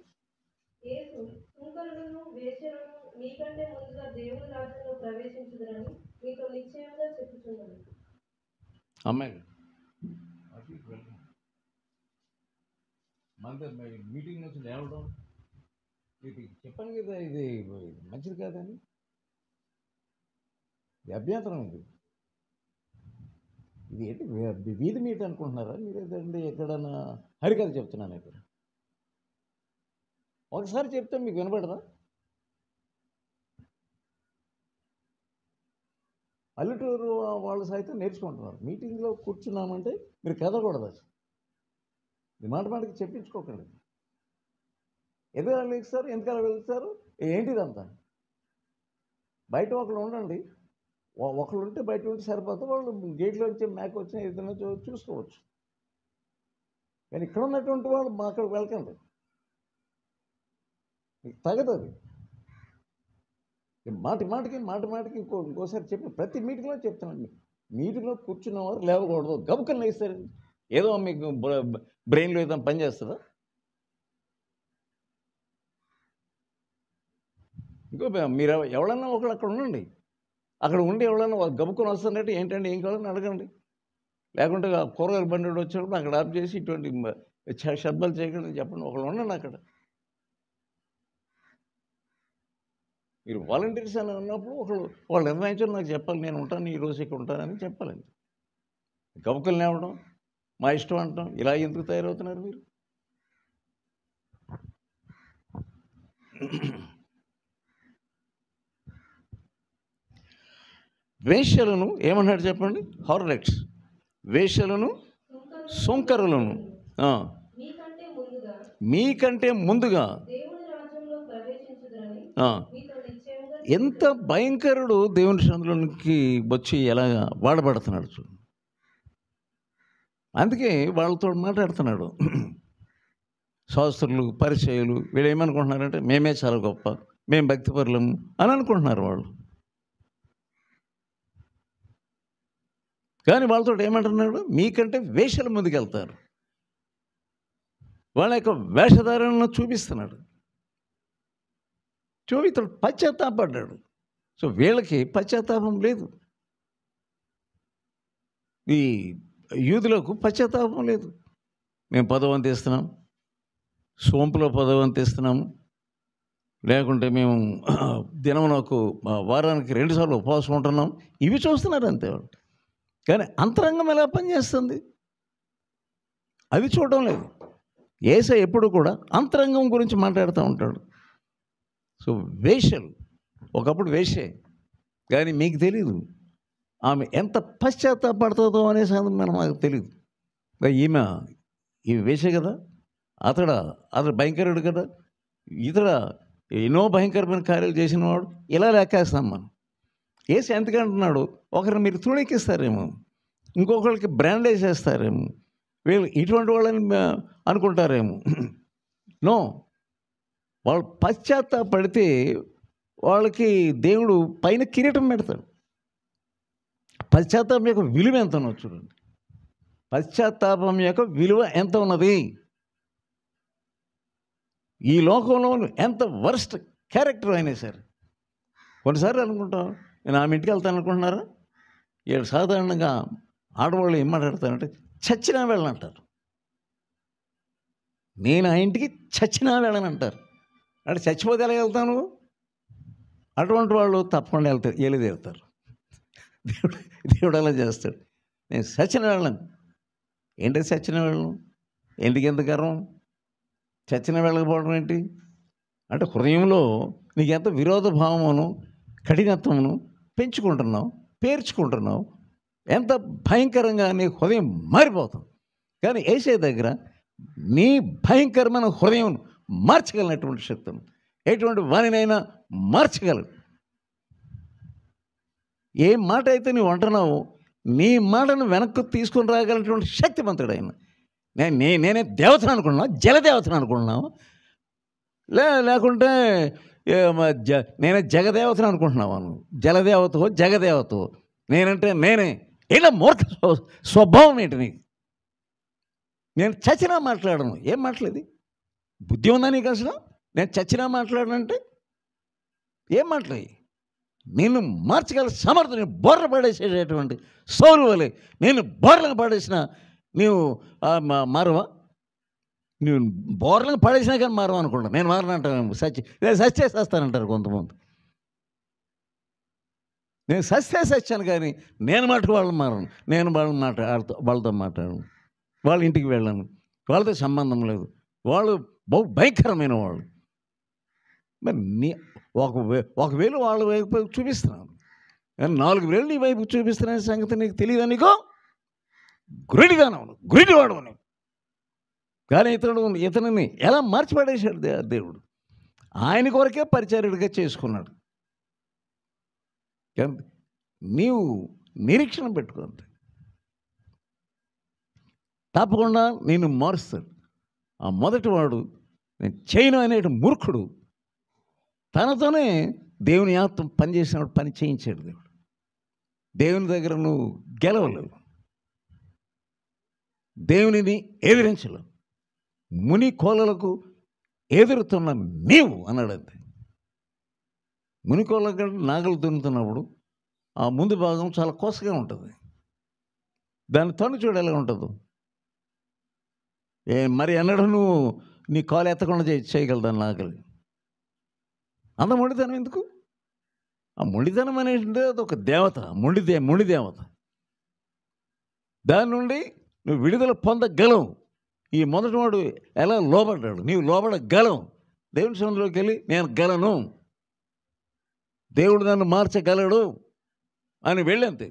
యేసు, సుంకరులను వేశ్యలను మీకంటే ముందుగా దేవుని రాజ్యంలో ప్రవేశించుదురని మీతో నిశ్చయంగా చెప్పుచున్నాను. అమ్మాయి మన మీటింగ్ నుంచి లేవడం ఇది చెప్పాను కదా, ఇది మంచిది కాదని. ఇది అభ్యంతరం. ఇది ఏంటి వీధి మీట్ అనుకుంటున్నారా మీరు? ఏదండి ఎక్కడన్నా హరికథ చెప్తున్నాను ఇక్కడ. ఒకసారి చెప్తే మీకు వినపడదా? పల్లెటూరు వాళ్ళు సైతం నేర్చుకుంటున్నారు. మీటింగ్లో కూర్చున్నామంటే మీరు కదకూడదు. అసలు ఇది మాటికి చెప్పించుకోకండి. ఎందుకు అలా వెళ్తారు, ఎందుకు అలా వెళ్తారు, ఏంటిదంతా? బయట ఒకళ్ళు ఉండండి, ఒకళ్ళు ఉంటే బయట ఉంటే సరిపోతే వాళ్ళు గేట్లో వచ్చి మేక వచ్చిన ఏదైనా చూసుకోవచ్చు. కానీ ఇక్కడ ఉన్నటువంటి వాళ్ళు మా అక్కడికి వెళ్ళకండి, మీకు తగదు. అది మాటికి ఇంకోసారి చెప్పి ప్రతి మీటింగ్లో చెప్తున్నాను. మీటింగ్లో కూర్చున్నవారు లేవకూడదు, గబుకలు లేస్తారు. ఏదో మీకు బ్రెయిన్లో ఏదో పని చేస్తుందా? ఇంకో మీరు ఎవరన్నా ఒకళ్ళు అక్కడ ఉండండి, అక్కడ ఉండి ఎవరన్నా గబుకొని వస్తున్నట్టు ఏంటంటే ఏం కావాలని అడగండి. లేకుంటే కూరగాయల బండి వచ్చినప్పుడు అక్కడ ఆఫ్ చేసి ఇటువంటి శబ్దాలు చేయకండి చెప్పండి. ఒకళ్ళు ఉండండి అక్కడ. మీరు వాలంటీర్స్ అని ఉన్నప్పుడు వాళ్ళు నిర్ణయించారు నాకు చెప్పాలి, నేను ఉంటాను, ఈరోజు ఇక్కడ ఉంటానని చెప్పాలండి. గబుకలు లేవడం, మా ఇష్టం అంటాం, ఇలా ఎందుకు తయారవుతున్నారు మీరు? వేశ్యలను ఏమన్నాడు చెప్పండి? హార్లెట్స్, వేశ్యలను, సుంకరులను మీకంటే ముందుగా. ఎంత భయంకరుడు దేవుని సందులోనికి వచ్చి ఎలాగా వాడబడుతున్నాడు చూడు. అందుకే వాళ్ళతో మాట్లాడుతున్నాడు. శాస్త్రులు, పరిచయులు వీళ్ళు ఏమనుకుంటున్నారంటే మేమే చాలా గొప్ప, మేము భక్తిపరులము అని అనుకుంటున్నారు వాళ్ళు. కానీ వాళ్ళతో ఏమంటున్నాడు? మీకంటే వేషల ముందుకు వెళ్తారు. వాళ్ళ యొక్క వేషధారణను చూపిస్తున్నాడు. ఇతడు పశ్చాత్తాపడ్డాడు. సో వీళ్ళకి పశ్చాత్తాపం లేదు, ఈ యూదులకు పశ్చాత్తాపం లేదు. మేము 10వ వంతు ఇస్తున్నాం, సోంపులో పదవంత ఇస్తున్నాము, లేకుంటే మేము దినమునకు వారానికి 2 సార్లు ఉపవాసం ఉంటున్నాం. ఇవి చూస్తున్నారు అంతే వాళ్ళు. కానీ అంతరంగం ఎలా పనిచేస్తుంది అది చూడడం లేదు. యేసయ్య ఎప్పుడు కూడా అంతరంగం గురించి మాట్లాడుతూ ఉంటాడు. సో వేశ్యలు ఒకప్పుడు వేశ్యే, కానీ మీకు తెలీదు ఆమె ఎంత పశ్చాత్తాపడుతుందో అనే సంగతి మనకు తెలియదు. ఈమె వేశ్య కదా, అతడు భయంకరుడు కదా, ఎన్నో భయంకరమైన కార్యాలు చేసిన వాడు, ఇలా లెక్కేస్తాం మనం. యేసు ఎంతకంటున్నాడు, ఒకరిని మీరు తృణీకిస్తారేమో, ఇంకొకరికి బ్రాండ్ వేసేస్తారేమో, వీళ్ళు ఇటువంటి వాళ్ళని అనుకుంటారేమో. నో, వాళ్ళు పశ్చాత్తాపడితే వాళ్ళకి దేవుడు పైన కిరీటం పెడతాడు. పశ్చాత్తాపం యొక్క విలువ ఎంత ఉన్నది చూడండి. పశ్చాత్తాపం యొక్క విలువ ఎంత ఉన్నది. ఈ లోకంలో ఎంత వర్స్ట్ క్యారెక్టర్ అయినా సరే కొన్నిసార్లు అనుకుంటాం, నేను ఆమె ఇంటికి వెళ్తాను అనుకుంటున్నారా? వీళ్ళు సాధారణంగా ఆడవాళ్ళు ఏం మాట్లాడతారంటే చచ్చినా వెళ్ళనంటారు. నేను ఆ ఇంటికి చచ్చినా వెళ్ళనంటారు. అంటే చచ్చిపోతే ఎలా వెళ్తాను? అటువంటి వాళ్ళు తప్పకుండా వెళ్ళిదేరుతారు. దేవుడు అలా చేస్తాడు. నేను చచ్చిన వెళ్ళను. ఏంటి చచ్చిన వెళ్ళను? ఎందుకు గర్వం? చచ్చిన వెళ్ళకపోవడం ఏంటి అంటే హృదయంలో నీకు ఎంత విరోధ భావమును కఠినత్వమును పేర్చుకుంటున్నావు, ఎంత భయంకరంగా నీ హృదయం మారిపోతుంది. కానీ యేసయ్య దగ్గర నీ భయంకరమైన హృదయం మార్చగలిగినటువంటి శక్తి, ఎటువంటి వానినైనా మార్చగలడు. ఏ మాట అయితే నువ్వు అంటున్నావో నీ మాటను వెనక్కు తీసుకొని రాగలిగినటువంటి శక్తిమంతుడు ఆయన. నేనే దేవతను అనుకున్నావు, జలదేవతను అనుకుంటున్నావు, లేకుంటే నేనే జగదేవతను అనుకుంటున్నావు. జలదేవతో జగదేవతో నేనంటే నేనే. ఇలా మూర్ఖ స్వభావం ఏంటి నీకు? నేను చచ్చినా మాట్లాడను. ఏం మాట్లాడేది? బుద్ధి ఉందా నీకు అసలు? నేను చచ్చినా మాట్లాడనంటే ఏం మాట్లాడి? నేను మార్చగల సమర్థుని బోర్ర పడేసేటటువంటి సౌలు వలె నేను బోర్లకు పడేసిన నీవు మారవా? నువ్వు బోర్లకు పడేసినా కానీ మారవా అనుకుంటా. నేను మారనంటాను. సచ్చేస్తానంటారు కొంతమంది. నేను సచ్చాను కానీ నేను మటుకు వాళ్ళని మారను. నేను వాళ్ళతో మాట్లాడను, వాళ్ళ ఇంటికి వెళ్ళను, వాళ్ళతో సంబంధం లేదు. వాళ్ళు బహు భయంకరమైన వాళ్ళు. మరి ఒకవేళ వాళ్ళ వైపు చూపిస్తున్నాను, కానీ 4 వేలు నీ వైపు చూపిస్తున్న సంగతి నీకు తెలియదా? నీకు గురిడి వాడవని. కానీ ఇతనిని ఎలా మార్చిపడేశాడు దేవుడు. ఆయన కొరకే పరిచారుడిగా చేసుకున్నాడు. నీవు నిరీక్షణ పెట్టుకుంటే తప్పకుండా నేను మారుస్తాడు. ఆ మొదటివాడు నేను చేయను అనే మూర్ఖుడు తనతోనే దేవుని ఆత్మ పనిచేసినప్పుడు పని చేయించాడు దేవుడు. దేవుని దగ్గర నువ్వు గెలవలేవు, దేవునిని ఎదిరించలేవు. ముని కోలలకు ఎదురుతున్న నీవు అన్నాడు అంతే. ముని కోళ్ళ నాగలు దున్నుతున్నప్పుడు ఆ ముందు భాగం చాలా కోసగా ఉంటుంది. దాన్ని తను చూడ ఎలా ఉంటుందో. మరి అన్నాడు నువ్వు నీ కాలు ఎత్తకుండా చేయగలదాన్ని నాగలి. అంత మొండితనం ఎందుకు? ఆ మొండితనం అనేది అది ఒక దేవత, మొండి దేవత. దాని నుండి నువ్వు విడుదల పొందగలవు. ఈ మొదటివాడు ఎలా లోబడ్డాడు, నీవు లోబడగలవు. దేవుని సన్నిధిలోకి వెళ్ళి నేను గలను, దేవుడు నన్ను మార్చగలడు అని వెళ్ళంతే.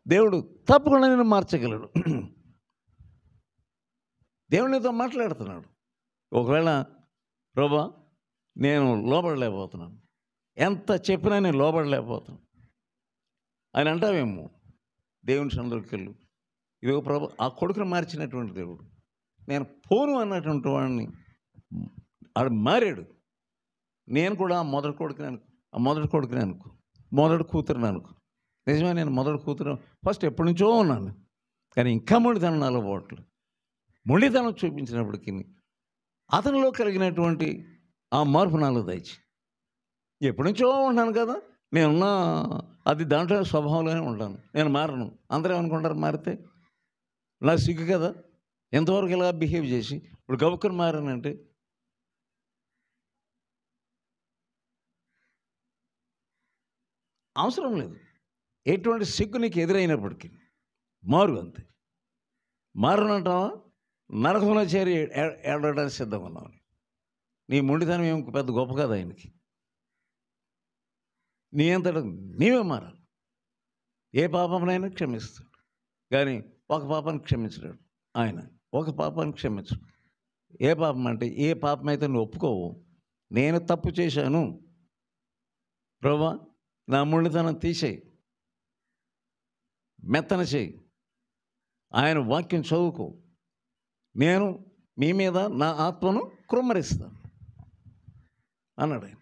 దేవుడు తప్పకుండా నేను మార్చగలడు. దేవునితో మాట్లాడుతున్నాడు. ఒకవేళ ప్రభా నేను లోబడలేకపోతున్నాను, ఎంత చెప్పినా నేను లోబడలేకపోతున్నాను అని అంటావేమో. దేవుని సన్నిధిలోకి వెళ్ళు. ఇదిగో ప్రభు, ఆ కొడుకును మార్చినటువంటి దేవుడు, నేను పోను అన్నటువంటి వాడిని ఆడు మారాడు. నేను కూడా ఆ మొదటి కొడుకుని అనుకో, మొదటి కూతురుని అనుకో. నిజమే, నేను మొదటి కూతురు ఫస్ట్ ఎప్పటి నుంచో ఉన్నాను, కానీ ఇంకా మొండితనం నాలో పోవట్లేదు. మొండితనం చూపించినప్పటికీ అతనిలో కలిగినటువంటి ఆ మార్పు నాలో దయచి. ఎప్పటి నుంచో ఉంటాను కదా, నేనున్నా అది దాంట్లో స్వభావంలోనే ఉంటాను, నేను మారను. అందరూ ఏమనుకుంటారు మారితే నా సిగ్గు కదా, ఎంతవరకు ఇలా బిహేవ్ చేసి ఇప్పుడు గబుక్కుని మారానంటే అవసరం లేదు. ఎటువంటి సిగ్గు నీకు ఎదురైనప్పటికీ మారు అంతే. మారునంటావా, నరకంలో చేరి ఏడవడానికి సిద్ధంగా ఉన్నావు. నీ మొండితనం ఏం పెద్ద గొప్ప కాదు ఆయనకి. నీ అంతటా నీవే మారాలి. ఏ పాపంనైనా క్షమిస్తాడు, కానీ ఒక పాపాన్ని క్షమించడాడు ఆయన. ఒక పాపాన్ని క్షమించడు. ఏ పాపం అంటే, ఏ పాపం అయితే నువ్వు ఒప్పుకోవు, నేను తప్పు చేశాను ప్రభువా, నా మొండితనం తీసేయి, మెత్తన చేయి, ఆయన వాక్యం చదువుకో, నేను మీ మీద నా ఆత్మను కృమ్మరిస్తాను అన్నాడు ఆయన.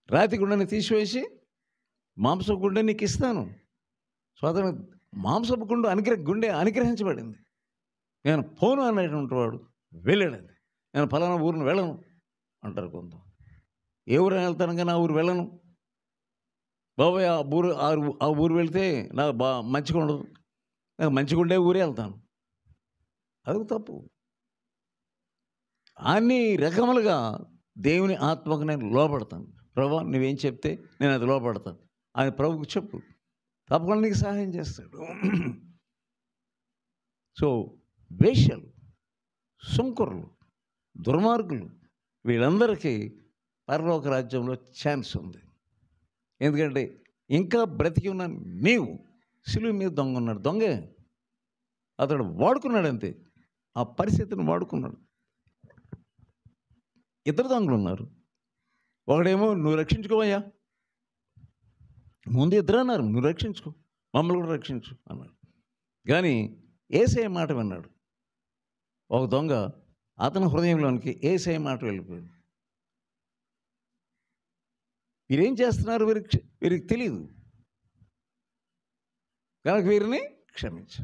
రాతి గుండెని తీసివేసి మాంసపు గుండె నీకు ఇస్తాను. సోదరు, మాంసపు గుండె అనుగ్రహించబడింది. నేను పోను అనేటువంటి వాడు వెళ్ళాడండి. నేను ఫలానా ఊరిని వెళ్ళను అంటారు కొంత. ఏ ఊరిని వెళ్తాను కానీ ఆ ఊరు వెళ్ళను బాబాయ్, ఆ ఊరు వెళ్తే నాకు మంచిగా ఉండదు, నాకు మంచిగా ఉండే ఊరే వెళ్తాను. అది తప్పు. అన్ని రకములుగా దేవుని ఆత్మకు నేను లోపడతాను. ప్రభు నువ్వేం చెప్తే నేను అది లోపడతాను అని ప్రభుకు చెప్పు, తప్పకుండా నీకు సహాయం చేస్తాడు. సో వేశ్యలు, సుంకరులు, దుర్మార్గులు వీళ్ళందరికీ పరలోక రాజ్యంలో ఛాన్స్ ఉంది. ఎందుకంటే ఇంకా బ్రతికి ఉన్న నీవు, సిలువ మీద దొంగ ఉన్నాడు, దొంగే అతడు వాడుకున్నాడు అంతే. ఆ పరిస్థితిని వాడుకున్నాడు. ఇద్దరు దొంగలు ఉన్నారు. ఒకడేమో నువ్వు రక్షించుకోవయ్యా, ముందు ఇద్దరు అన్నారు నువ్వు రక్షించుకో, మమ్మల్ని కూడా రక్షించు అన్నాడు. కానీ యేసయ్య మాట విన్నాడు. ఒక దొంగ అతని హృదయంలోనికి యేసయ్య మాట వెళ్ళిపోయింది. వీరేం చేస్తున్నారు వీరికి తెలియదు కనుక వీరిని క్షమించు.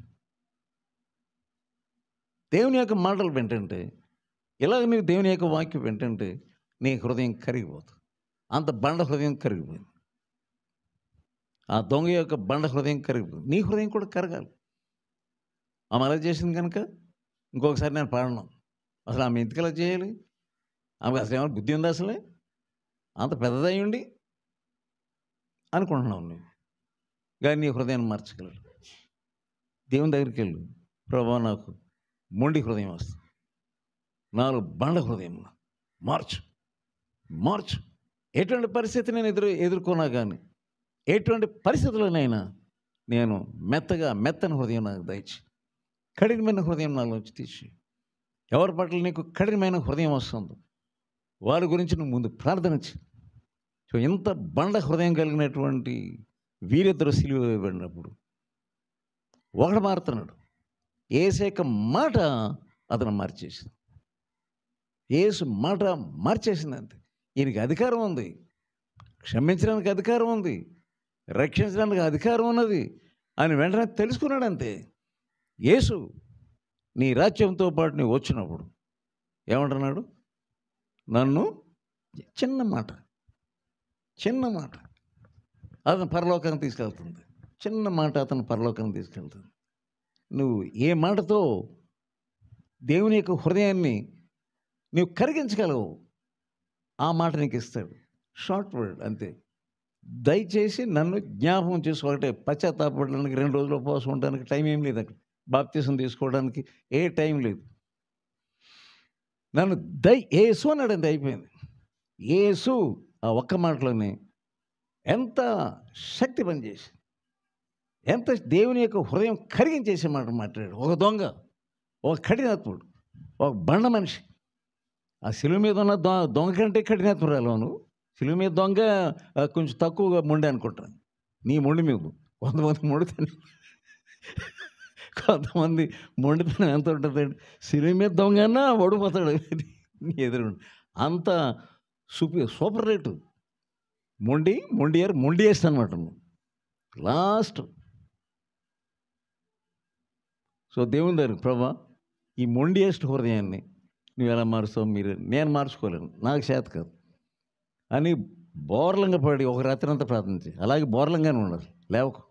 దేవుని యొక్క మాటలు వింటుంటే, ఇలాగ నీవు దేవుని యొక్క వాక్యం వింటుంటే నీ హృదయం కరిగిపోతుంది. అంత బండ హృదయం కరిగిపోయింది. ఆ దొంగ యొక్క బండ హృదయం కరిగిపోయింది. నీ హృదయం కూడా కరగాలి. ఆమె అలా చేసింది కనుక ఇంకొకసారి నేను పాడను. అసలు ఆమె ఎందుకు అలా చేయాలి? ఆమెకు అసలు ఏమైనా బుద్ధి ఉందా అసలే? అంత పెద్దదై ఉండి అనుకుంటున్నావు నువ్వు. కానీ నీ హృదయాన్ని మార్చగలడు. దేవుని దగ్గరికి వెళ్ళు, ప్రభువా నాకు మొండి హృదయం వస్తుంది, నాలో బండ హృదయం మార్చు. ఎటువంటి పరిస్థితి నేను ఎదుర్కొన్నా కానీ, ఎటువంటి పరిస్థితుల్లోనైనా నేను మెత్తని హృదయం నాకు దయచి, కఠినమైన హృదయం నాలోంచి తీసి, ఎవరి పట్ల నీకు కఠినమైన హృదయం వస్తుందో వారి గురించి నువ్వు ముందు ప్రార్థన చేయి. సో ఇంత బండ హృదయం కలిగినటువంటి వీరిద్దరు సిలువ వేయబడినప్పుడు ఒకడు మారుతున్నాడు. యేసు మాట అతను మార్చేసింది. యేసు మాట మార్చేసింది అంతే. ఈయనకి అధికారం ఉంది, క్షమించడానికి అధికారం ఉంది, రక్షించడానికి అధికారం ఉన్నది అని వెంటనే తెలుసుకున్నాడు అంతే. యేసు నీ రాజ్యంతో పాటు నీవు వచ్చినప్పుడు ఏమంటున్నాడు? నన్ను చిన్న మాట అతను పరలోకానికి తీసుకెళ్తుంది. చిన్న మాట అతను పరలోకానికి తీసుకెళ్తుంది. నువ్వు ఏ మాటతో దేవుని యొక్క హృదయాన్ని నువ్వు కరిగించగలవు, ఆ మాట నీకు ఇస్తాడు. షార్ట్ వర్డ్ అంతే. దయచేసి నన్ను జ్ఞాపకం చేసుకోవాలంటే పశ్చాత్తాపడడానికి 2 రోజులు ఉపవాసం ఉండడానికి టైం ఏం లేదు. అక్కడ బాప్తిసం తీసుకోవడానికి ఏ టైం లేదు. నన్ను యేసు అన్నాడంతే, అయిపోయింది. యేసు ఆ ఒక్క మాటలోనే ఎంత శక్తి పనిచేసి, ఎంత దేవుని యొక్క హృదయం కరిగించేసే మాట మాట్లాడాడు. ఒక దొంగ, ఒక కఠినాత్ముడు, ఒక బండ మనిషి. ఆ శిలువ మీద ఉన్న దొంగ కంటే కఠినాత్మురాలు. శిలువ మీద దొంగ కొంచెం తక్కువగా మొండి అనుకుంటాను. నీ మొండి మీద కొంతమంది మొండితనం ఎంత ఉంటుందండి. శిలువ మీద దొంగ అన్నా ఓడిపోతాడు ఎదురు. అంత సూపర్ రేటు. మొండియేస్ట్ అనమాట లాస్ట్. సో దేవుని దగ్గర, ప్రభా ఈ మొండియేస్ట్ హృదయాన్ని నువ్వు ఎలా మారుస్తావు? నేను మార్చుకోలేను, నాకు చేత కాదు అని బోర్లంగా పడి ఒక రాత్రి అంతా ప్రార్థించి, అలాగే బోర్లంగానే ఉండాలి. లేవకు,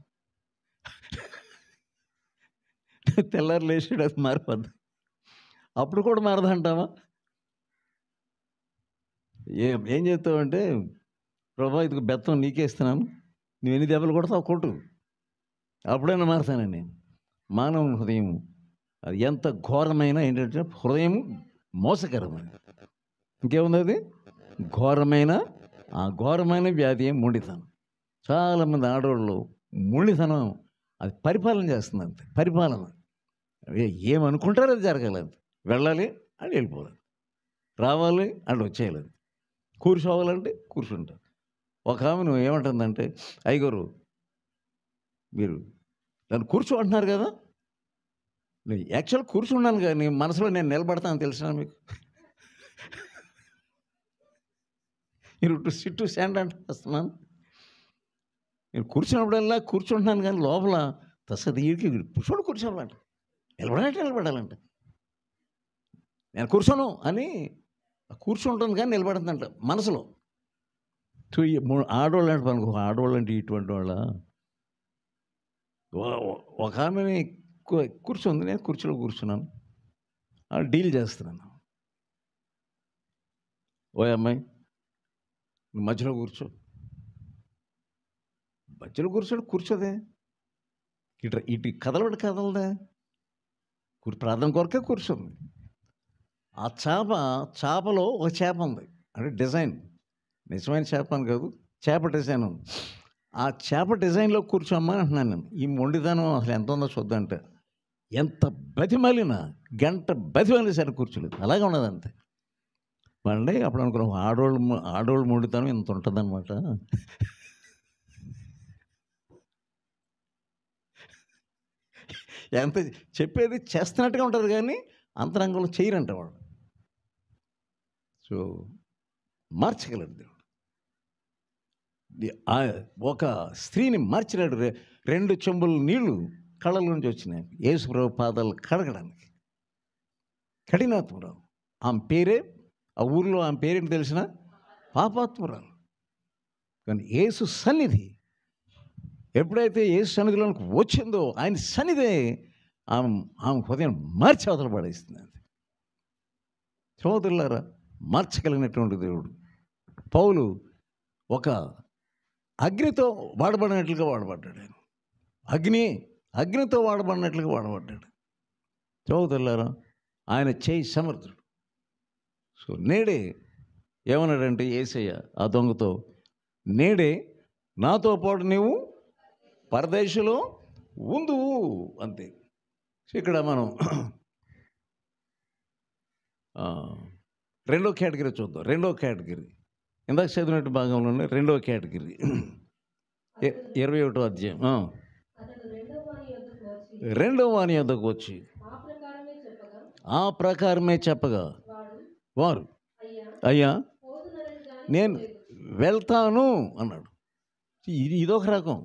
తెల్లారు లేచాడు, అది మారిపోద్ది. అప్పుడు కూడా మారదంటావా? ఏం చెప్తావంటే, ప్రభా ఇదిగో బెత్తం నీకే ఇస్తున్నాను, నువ్వు ఎన్ని దెబ్బలు కొడతావు కొట్టు, అప్పుడైనా మారుతాను నేను. మానవుని హృదయం అది ఎంత ఘోరమైన ఏంటంటే హృదయం మోసకరమైనది. ఇంకేముంది అది ఘోరమైన, ఆ ఘోరమైన వ్యాధి మొండితనం. చాలామంది ఆడవాళ్ళు మొండితనం అది పరిపాలన చేస్తుంది. అంతే పరిపాలన. ఏమనుకుంటారో అది జరగాలి. వెళ్ళాలి అని వెళ్ళిపోవాలి, రావాలి అంటే వచ్చేయాలి, కూర్చోవాలంటే కూర్చుంటారు. ఒక ఆమె నువ్వు ఏమంటుందంటే, అయ్యగారు మీరు నన్ను కూర్చో అంటున్నారు కదా, నేను యాక్చువల్ కూర్చున్నాను కానీ మనసులో నేను నిలబడతాను తెలిసిన మీకు. మీరు సిట్టు స్టాండ్ అంటే వస్తున్నాను, నేను కూర్చున్నప్పుడల్లా కూర్చుంటున్నాను కానీ లోపల తస్సది వీడికి కూర్చోవాలంట, నిలబడాలంట. నేను కూర్చోను అని కూర్చుంటాను కానీ నిలబడుతుందంట మనసులో. ఆడవాళ్ళు అంటే మనకు ఆడవాళ్ళు అంటే ఇటువంటి వాళ్ళ. ఒక ఆమెని కూర్చుంది, నేను కుర్చీలో కూర్చున్నాను, డీల్ చేస్తున్నాను. ఓ అమ్మాయి నువ్వు మధ్యలో కూర్చో. మధ్యలో కూర్చోదే, ఇటు కదలదే, ప్రార్థన కొరకే కూర్చోంది. ఆ చేపలో ఒక చేప ఉంది, అంటే డిజైన్, నిజమైన చేప అని కాదు, చేప డిజైన్ ఉంది. ఆ చేప డిజైన్లో కూర్చోమ్మని అంటున్నాను నేను. ఈ మొండితనం అసలు ఎంత ఉందో చూద్దంటే, ఎంత బతిమాలినా గంట బతిమాలి సరే కూర్చోలేదు, అలాగే ఉన్నది అంతే. మళ్ళీ అప్పుడు అనుకున్నాం ఆడవాళ్ళు మొండితనం ఇంత ఉంటుందన్నమాట. ఎంత చెప్పేది చేస్తున్నట్టుగా ఉంటుంది కానీ అంతరంగంలో చేయరంట వాళ్ళు. సో మార్చగలడు దేవుడు. ఒక స్త్రీని మార్చినాడు. 2 చెంబుల నీళ్లు కళ్ళ నుంచి వచ్చినాయి యేసు ప్రభు పాదాలు కడగడానికి. కఠినాత్మరాలు ఆమె పేరే, ఆ ఊరిలో ఆమె పేరేంటి తెలిసిన, పాపాత్మురాలు. కానీ యేసు సన్నిధి ఎప్పుడైతే యేసు సన్నిధిలోకి వచ్చిందో, ఆయన సన్నిధే ఆమె హృదయం మార్చి అవతల పడేస్తుంది. సోదరులారా, మార్చగలిగినటువంటి దేవుడు. పౌలు ఒక అగ్నితో వాడబడినట్లుగా వాడబడ్డాడు. ఆయన అగ్నితో వాడబడినట్లుగా వాడబడ్డాడు. సోదరులారా, ఆయన చేయి సమర్థుడు. సో నేడే ఏమన్నాడంటే యేసయ్య ఆ దొంగతో, నేడే నాతో పాటు నీవు పరదేశంలో ఉందువు అంతే. ఇక్కడ మనం రెండో కేటగిరీ చూద్దాం. రెండో కేటగిరీ ఇందాక చదివినట్టు భాగంలోనే రెండో కేటగిరీ 21వ అధ్యాయం. రెండవ వాని యొద్దకు వచ్చి ఆ ప్రకారమే చెప్పగా వారు, అయ్యా నేను వెళ్తాను అన్నాడు. ఇదొక రకం,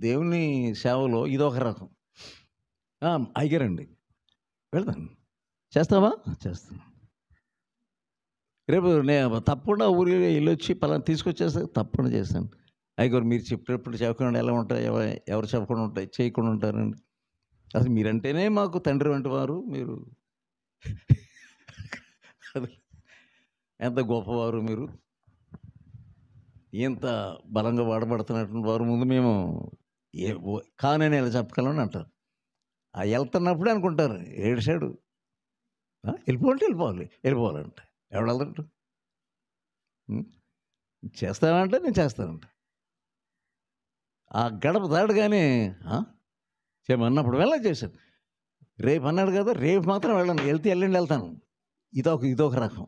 దేవుని సేవలో ఇదొక రకం. అయ్యారండి వెళ్తాను, చేస్తావా? చేస్తాను. రేపు నేను తప్పకుండా ఊరికి వెళ్ళొచ్చి పలానా తీసుకొచ్చేస్తా, తప్పకుండా చేస్తాను. అయ్యగారు మీరు చెప్పినప్పుడు చెప్పకుండా ఎలా ఉంటాయి, ఎవరు చెప్పకుండా ఉంటాయి, చేయకుండా ఉంటారండి. అసలు మీరంటేనే మాకు తండ్రి వంటి వారు, మీరు ఎంత గొప్పవారు, మీరు ఇంత బలంగా వాడబడుతున్నటువంటి వారు ముందు మేము కానని ఎలా చెప్పగలను అంటారు. ఆ వెళ్తున్నప్పుడే అనుకుంటారు ఏడిసాడు, వెళ్ళిపోవాలంట. ఎవడు వెళ్తాడు? చేస్తానంటే నేను చేస్తానంట. ఆ గడప దాటగానే చేయమన్నప్పుడు చేశాను. రేపు అన్నాడు కదా, రేపు మాత్రం వెళ్ళను, వెళ్తాను. ఇదొక రకం.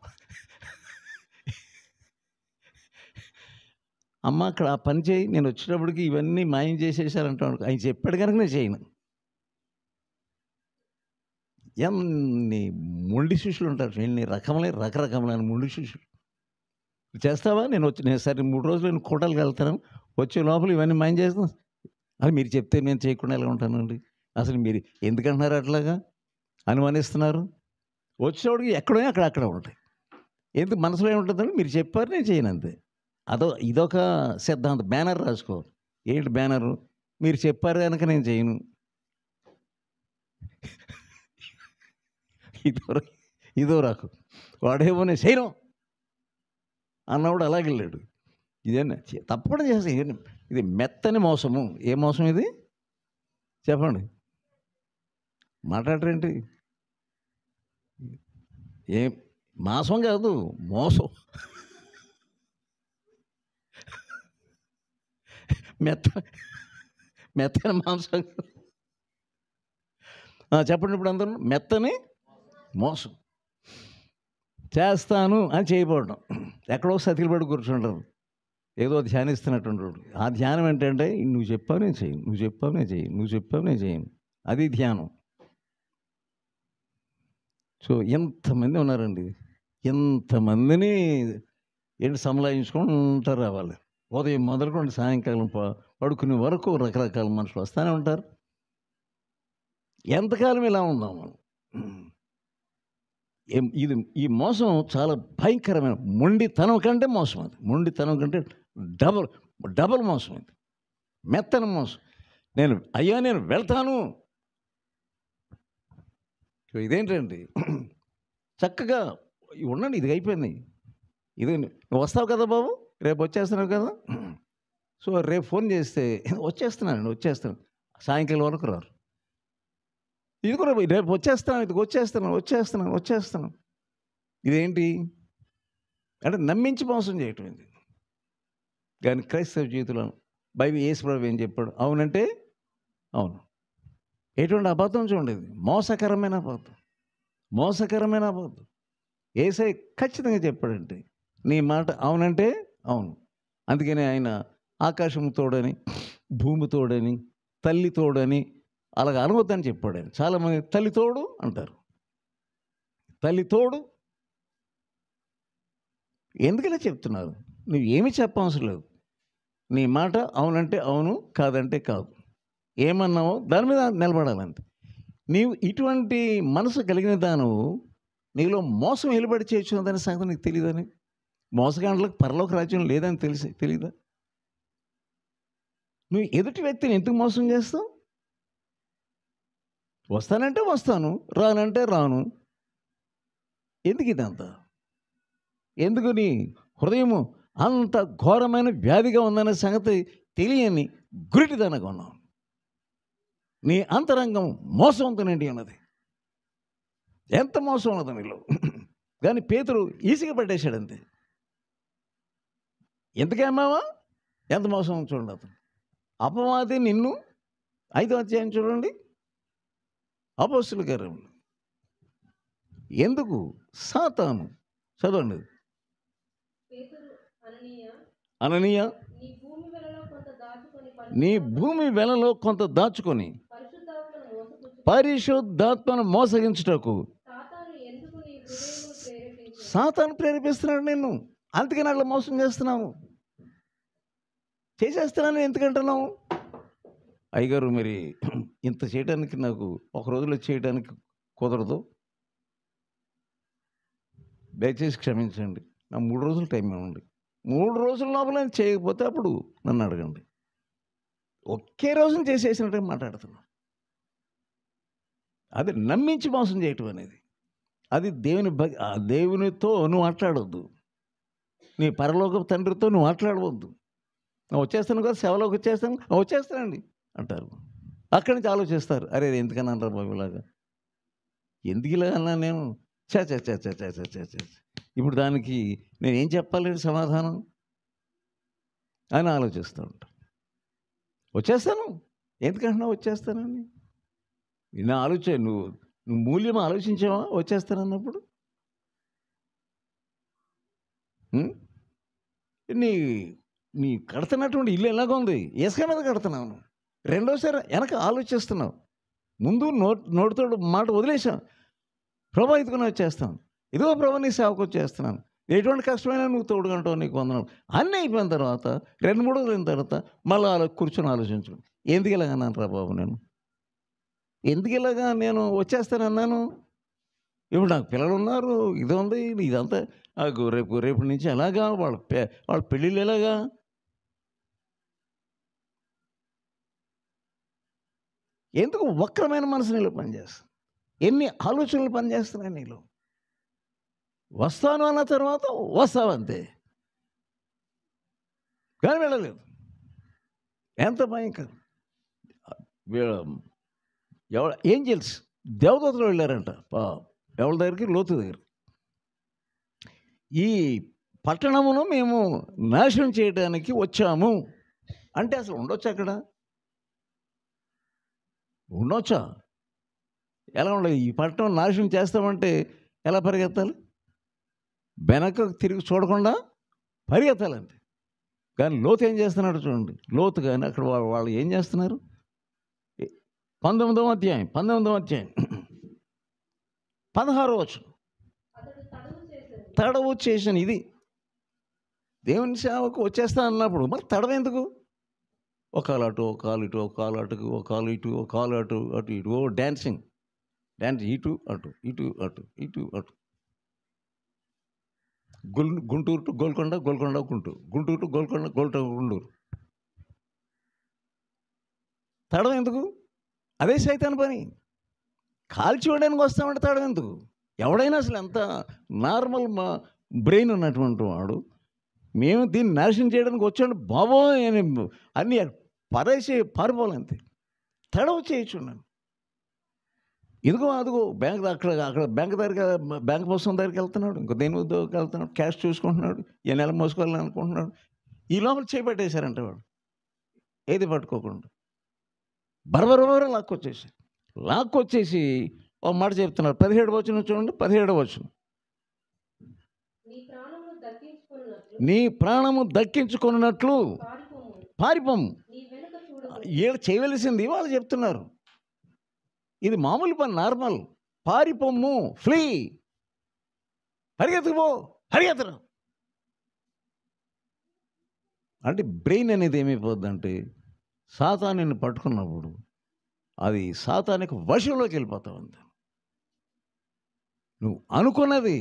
అమ్మ అక్కడ ఆ పని చేయి, నేను వచ్చినప్పటికి ఇవన్నీ మాయం చేసేసారంటాడు. ఆయన చెప్పాడు కనుక నేను చేయను. ఎన్ని మొండి శిష్యులు ఉంటారు, ఎన్ని రకరకములైన మొండి శిష్యులు. చేస్తావా? నేను సరే 3 రోజులు నేను కోటలకు వెళ్తాను, వచ్చే లోపల ఇవన్నీ మాయం చేస్తాను. అది మీరు చెప్తే నేను చేయకుండా ఎలా ఉంటానండి? అసలు మీరు ఎందుకంటున్నారు అట్లాగా అనుమానిస్తున్నారు? వచ్చేవాడికి ఎక్కడో అక్కడ ఉంటాయి. ఎందుకు మనసులో ఏముంటుందంటే మీరు చెప్పారు నేను చేయను అంతే. ఇదొక సిద్ధాంతం. బ్యానర్ రాసుకోవాలి. ఏంటి బ్యానరు? మీరు చెప్పారు కనుక నేను చేయను. ఇదో రకం. వాడేమో నేను చేయను అన్నవాడు అలాగే వెళ్ళాడు. ఇదేనా తప్పకుండా చేస్తాను. ఇది మెత్తని మోసము. ఏ మోసం ఇది చెప్పండి, మాట్లాడరేంటి? ఏ మాసం కాదు, మోసం. మెత్త మెత్తని మాంసం. చెప్పండి ఇప్పుడు అందరూ, మెత్తని మోసం. చేస్తాను అని చేయబడడం, ఎక్కడో సతికిలు పడి కూర్చుంటారు, ఏదో ధ్యానిస్తున్నటువంటి. ఆ ధ్యానం ఏంటంటే నువ్వు చెప్పావు నేను చేయను, నువ్వు చెప్పావు నేను చేయను, నువ్వు చెప్పావు నేను చేయను, అది ధ్యానం. సో ఎంతమంది ఉన్నారండి, ఎంతమందిని ఏంటి సంలాయించుకుంటారు రావాలి. ఉదయం మొదలుకొని సాయంకాలం పడుకునే వరకు రకరకాల మనుషులు వస్తూనే ఉంటారు. ఎంతకాలం ఇలా ఉందాం మనం? ఇది ఈ మోసం చాలా భయంకరమైన మొండితనం కంటే మోసం. అది మొండితనం కంటే డబల్ మోసం. అది మెత్తన మోసం. నేను వెళ్తాను. ఇదేంటండి, చక్కగా ఉండండి, ఇది అయిపోయింది, ఇది నువ్వు వస్తావు కదా బాబు, రేపు వచ్చేస్తున్నావు కదా, సో రేపు ఫోన్ చేస్తే వచ్చేస్తాను, సాయంకాలం వరకు రారు. ఇది కూడా రేపు వచ్చేస్తాను. ఇదేంటి అంటే నమ్మించి మోసం చేయటం ఇది. కానీ క్రైస్తవ జీవితంలో బైబిల్ యేసుప్రభు ఏం చెప్పాడు? అవునంటే అవును. ఎటువంటి అబద్ధం చూడండి, మోసకరమైన అబద్ధం. యేసయ్య ఖచ్చితంగా చెప్పాడంటే నీ మాట అవునంటే అవును. అందుకని ఆయన ఆకాశం తోడని, భూమి తోడని, తల్లి తోడని అలాగ అనవద్దని చెప్పాడు ఆయన. చాలామంది తల్లి తోడు అంటారు. తల్లి తోడు ఎందుకలా చెప్తున్నారు? నువ్వు ఏమీ చెప్పవసరం లేదు. నీ మాట అవునంటే అవును, కాదంటే కాదు. ఏమన్నావో దాని మీద నిలబడాలంతే. నీవు ఇటువంటి మనసు కలిగిన దాను నీలో మోసం వెలుబడి చేయొచ్చు దాని సంగతి నీకు తెలియదని, మోసగాండ్లకు పరలోక రాజ్యం లేదని తెలీదా? నువ్వు ఎదుటి వ్యక్తిని ఎందుకు మోసం చేస్తావు? వస్తానంటే వస్తాను, రానంటే రాను. ఎందుకు ఇదంతా? ఎందుకు నీ హృదయము అంత ఘోరమైన వ్యాధిగా ఉందనే సంగతి తెలియని గురిటిదనగా ఉన్నావు. నీ అంతరంగం మోసంతో నిండి ఉన్నది. ఎంత మోసం ఉన్నది నీలో. కానీ పేతురు ఈజీగా పట్టేశాడు అంతే. ఎందుకేమావా ఎంత మోసం చూడండి. అతను అపవాది నిన్ను 5వ అధ్యాయం చూడండి, అపోస్తలుల కార్యములు. ఎందుకు సాతాను చదవండి. అననీయ నీ భూమి వెలలో కొంత దాచుకొని పరిశుద్ధాత్మను మోసగించుటకు సాతాను ప్రేరేపిస్తున్నాడు నిన్ను. అందుకని అట్లా మోసం చేస్తున్నావు. చేసేస్తున్నాను ఎందుకంటున్నావు? అయ్యగారు మరి ఇంత చేయడానికి నాకు ఒక రోజులో చేయడానికి కుదరదు, దయచేసి క్షమించండి, నా 3 రోజులు టైం ఇవ్వండి. 3 రోజుల లోపల చేయకపోతే అప్పుడు నన్ను అడగండి. ఒకే రోజున చేసేసినట్టు మాట్లాడుతున్నాను. అది నమ్మించి మోసం చేయటం అనేది, అది దేవునితో నువ్వు మాట్లాడవద్దు, నీ పరలోక తండ్రితో నువ్వు మాట్లాడవద్దు. వచ్చేస్తాను కదా, సేవలోకి వచ్చేస్తానండి అంటారు. అక్కడి నుంచి ఆలోచిస్తారు, అరే ఎందుకన్నా అంటారు బాబులాగా, ఎందుకు ఇలా అన్నా నేను చ ఇప్పుడు దానికి నేనేం చెప్పాలి సమాధానం అని ఆలోచిస్తూ ఉంటాను. వచ్చేస్తాను ఎందుకంటున్నావు? వచ్చేస్తానని నా నువ్వు మూల్యం ఆలోచించావా? వచ్చేస్తానన్నప్పుడు నీ కడుతున్నటువంటి ఇల్లు ఎలాగ ఉంది? ఇసుక మీద కడుతున్నావు. రెండోసారి వెనక ఆలోచిస్తున్నావు. ముందు నోటితో మాట వదిలేసాం, ప్రభా ఇదిగో వచ్చేస్తాను, ఇదిగో ప్రభా నీ సేవకు వచ్చేస్తున్నాను, ఎటువంటి కష్టమైనా నువ్వు తోడుగంటావు, నీకు వందనాలు అన్నీ అయిపోయిన తర్వాత 2-3 రోజులు అయిన తర్వాత మళ్ళీ కూర్చొని ఆలోచించు, ఎందుకు ఇలాగన్నాను రా బాబు, ఎందుకు ఇలాగా నేను వచ్చేస్తానన్నాను. ఇప్పుడు నాకు పిల్లలు ఉన్నారు, ఇది ఉంది, ఇదంతా రేపు నుంచి ఎలాగా వాళ్ళ పెళ్ళిళ్ళు ఎలాగా? ఎందుకు వక్రమైన మనసు నీలో పనిచేస్తుంది? ఎన్ని ఆలోచనలు పనిచేస్తున్నాయి నీలో? వస్తాను అన్న తర్వాత వస్తావంతే, కానీ వెళ్ళలేదు. ఎంత భయంకరం. ఏంజల్స్ దేవదూతలు వెళ్ళారంట ఎవరి దగ్గరికి, లోతు దగ్గర. ఈ పట్టణమును మేము నాశనం చేయడానికి వచ్చాము అంటే అసలు ఉండొచ్చా అక్కడ? ఉండొచ్చా? ఎలా ఉండదు? ఈ పట్టణం నాశనం చేస్తామంటే ఎలా పరిగెత్తాలి? వెనక తిరిగి చూడకుండా పరిగెత్తాలంతే. కానీ లోతు ఏం చేస్తున్నాడు చూడండి. లోతు కానీ అక్కడ వాళ్ళు ఏం చేస్తున్నారు? 19వ అధ్యాయం 16వ వచనం. తడవు చేసిన ఇది దేవుని సేవకు వచ్చేస్తా అన్నప్పుడు మరి తడవ ఎందుకు? ఒక కాలు అటు, ఒక కాలు ఇటు, ఒక కాలు అటుకు, ఒక కాలు ఇటు, ఒక కాలు అటు అటు ఇటు, ఓ డ్యాన్స్ ఇటు అటు ఇటు అటు ఇటు అటు. Guntur to Golconda, Golconda Guntur, Guntur to Golconda, Guntur. తడవ ఎందుకు? అదే సైతాన్ పని. కాల్చివేయడానికి వస్తామంటే తడవ ఎందుకు? ఎవడైనా అసలు ఎంత నార్మల్ బ్రెయిన్ ఉన్నటువంటి వాడు మేము దీన్ని నాశనం చేయడానికి వచ్చాడు బాబోయ్ అని అన్నీ పరేసి పారిపోవాలంతే. తడవ చేయొచ్చున్నాను. ఇదిగో అదిగో బ్యాంక్ అక్కడ బ్యాంక్ దగ్గరికి, బ్యాంక్ పుస్తకం దగ్గరికి వెళ్తున్నాడు, ఇంకో దేని ఉద్యోగకి వెళ్తున్నాడు, క్యాష్ చూసుకుంటున్నాడు, ఏ నెల మోసుకోవాలని అనుకుంటున్నాడు. ఈ లోపల చేపట్టేశారంటే వాడు ఏది పట్టుకోకుండా బరబరబర లాక్కొచ్చేసి ఒక మాట చెప్తున్నారు. 17వ వచనం చూడండి. 17వ వచనం. నీ ప్రాణము దక్కించుకున్నట్లు పారిపోము. వీళ్ళు చేయవలసింది వాళ్ళు చెప్తున్నారు. ఇది మామూలు పని, నార్మల్. పారిపోము, ఫ్లీ, పరిగెత్తుకుపో, పరిగెత్తరా అంటే బ్రెయిన్ అనేది ఏమైపోద్దంటే సాతానుని పట్టుకున్నప్పుడు అది సాతానికి వశంలోకి వెళ్ళిపోతావు. అంత నువ్వు అనుకున్నది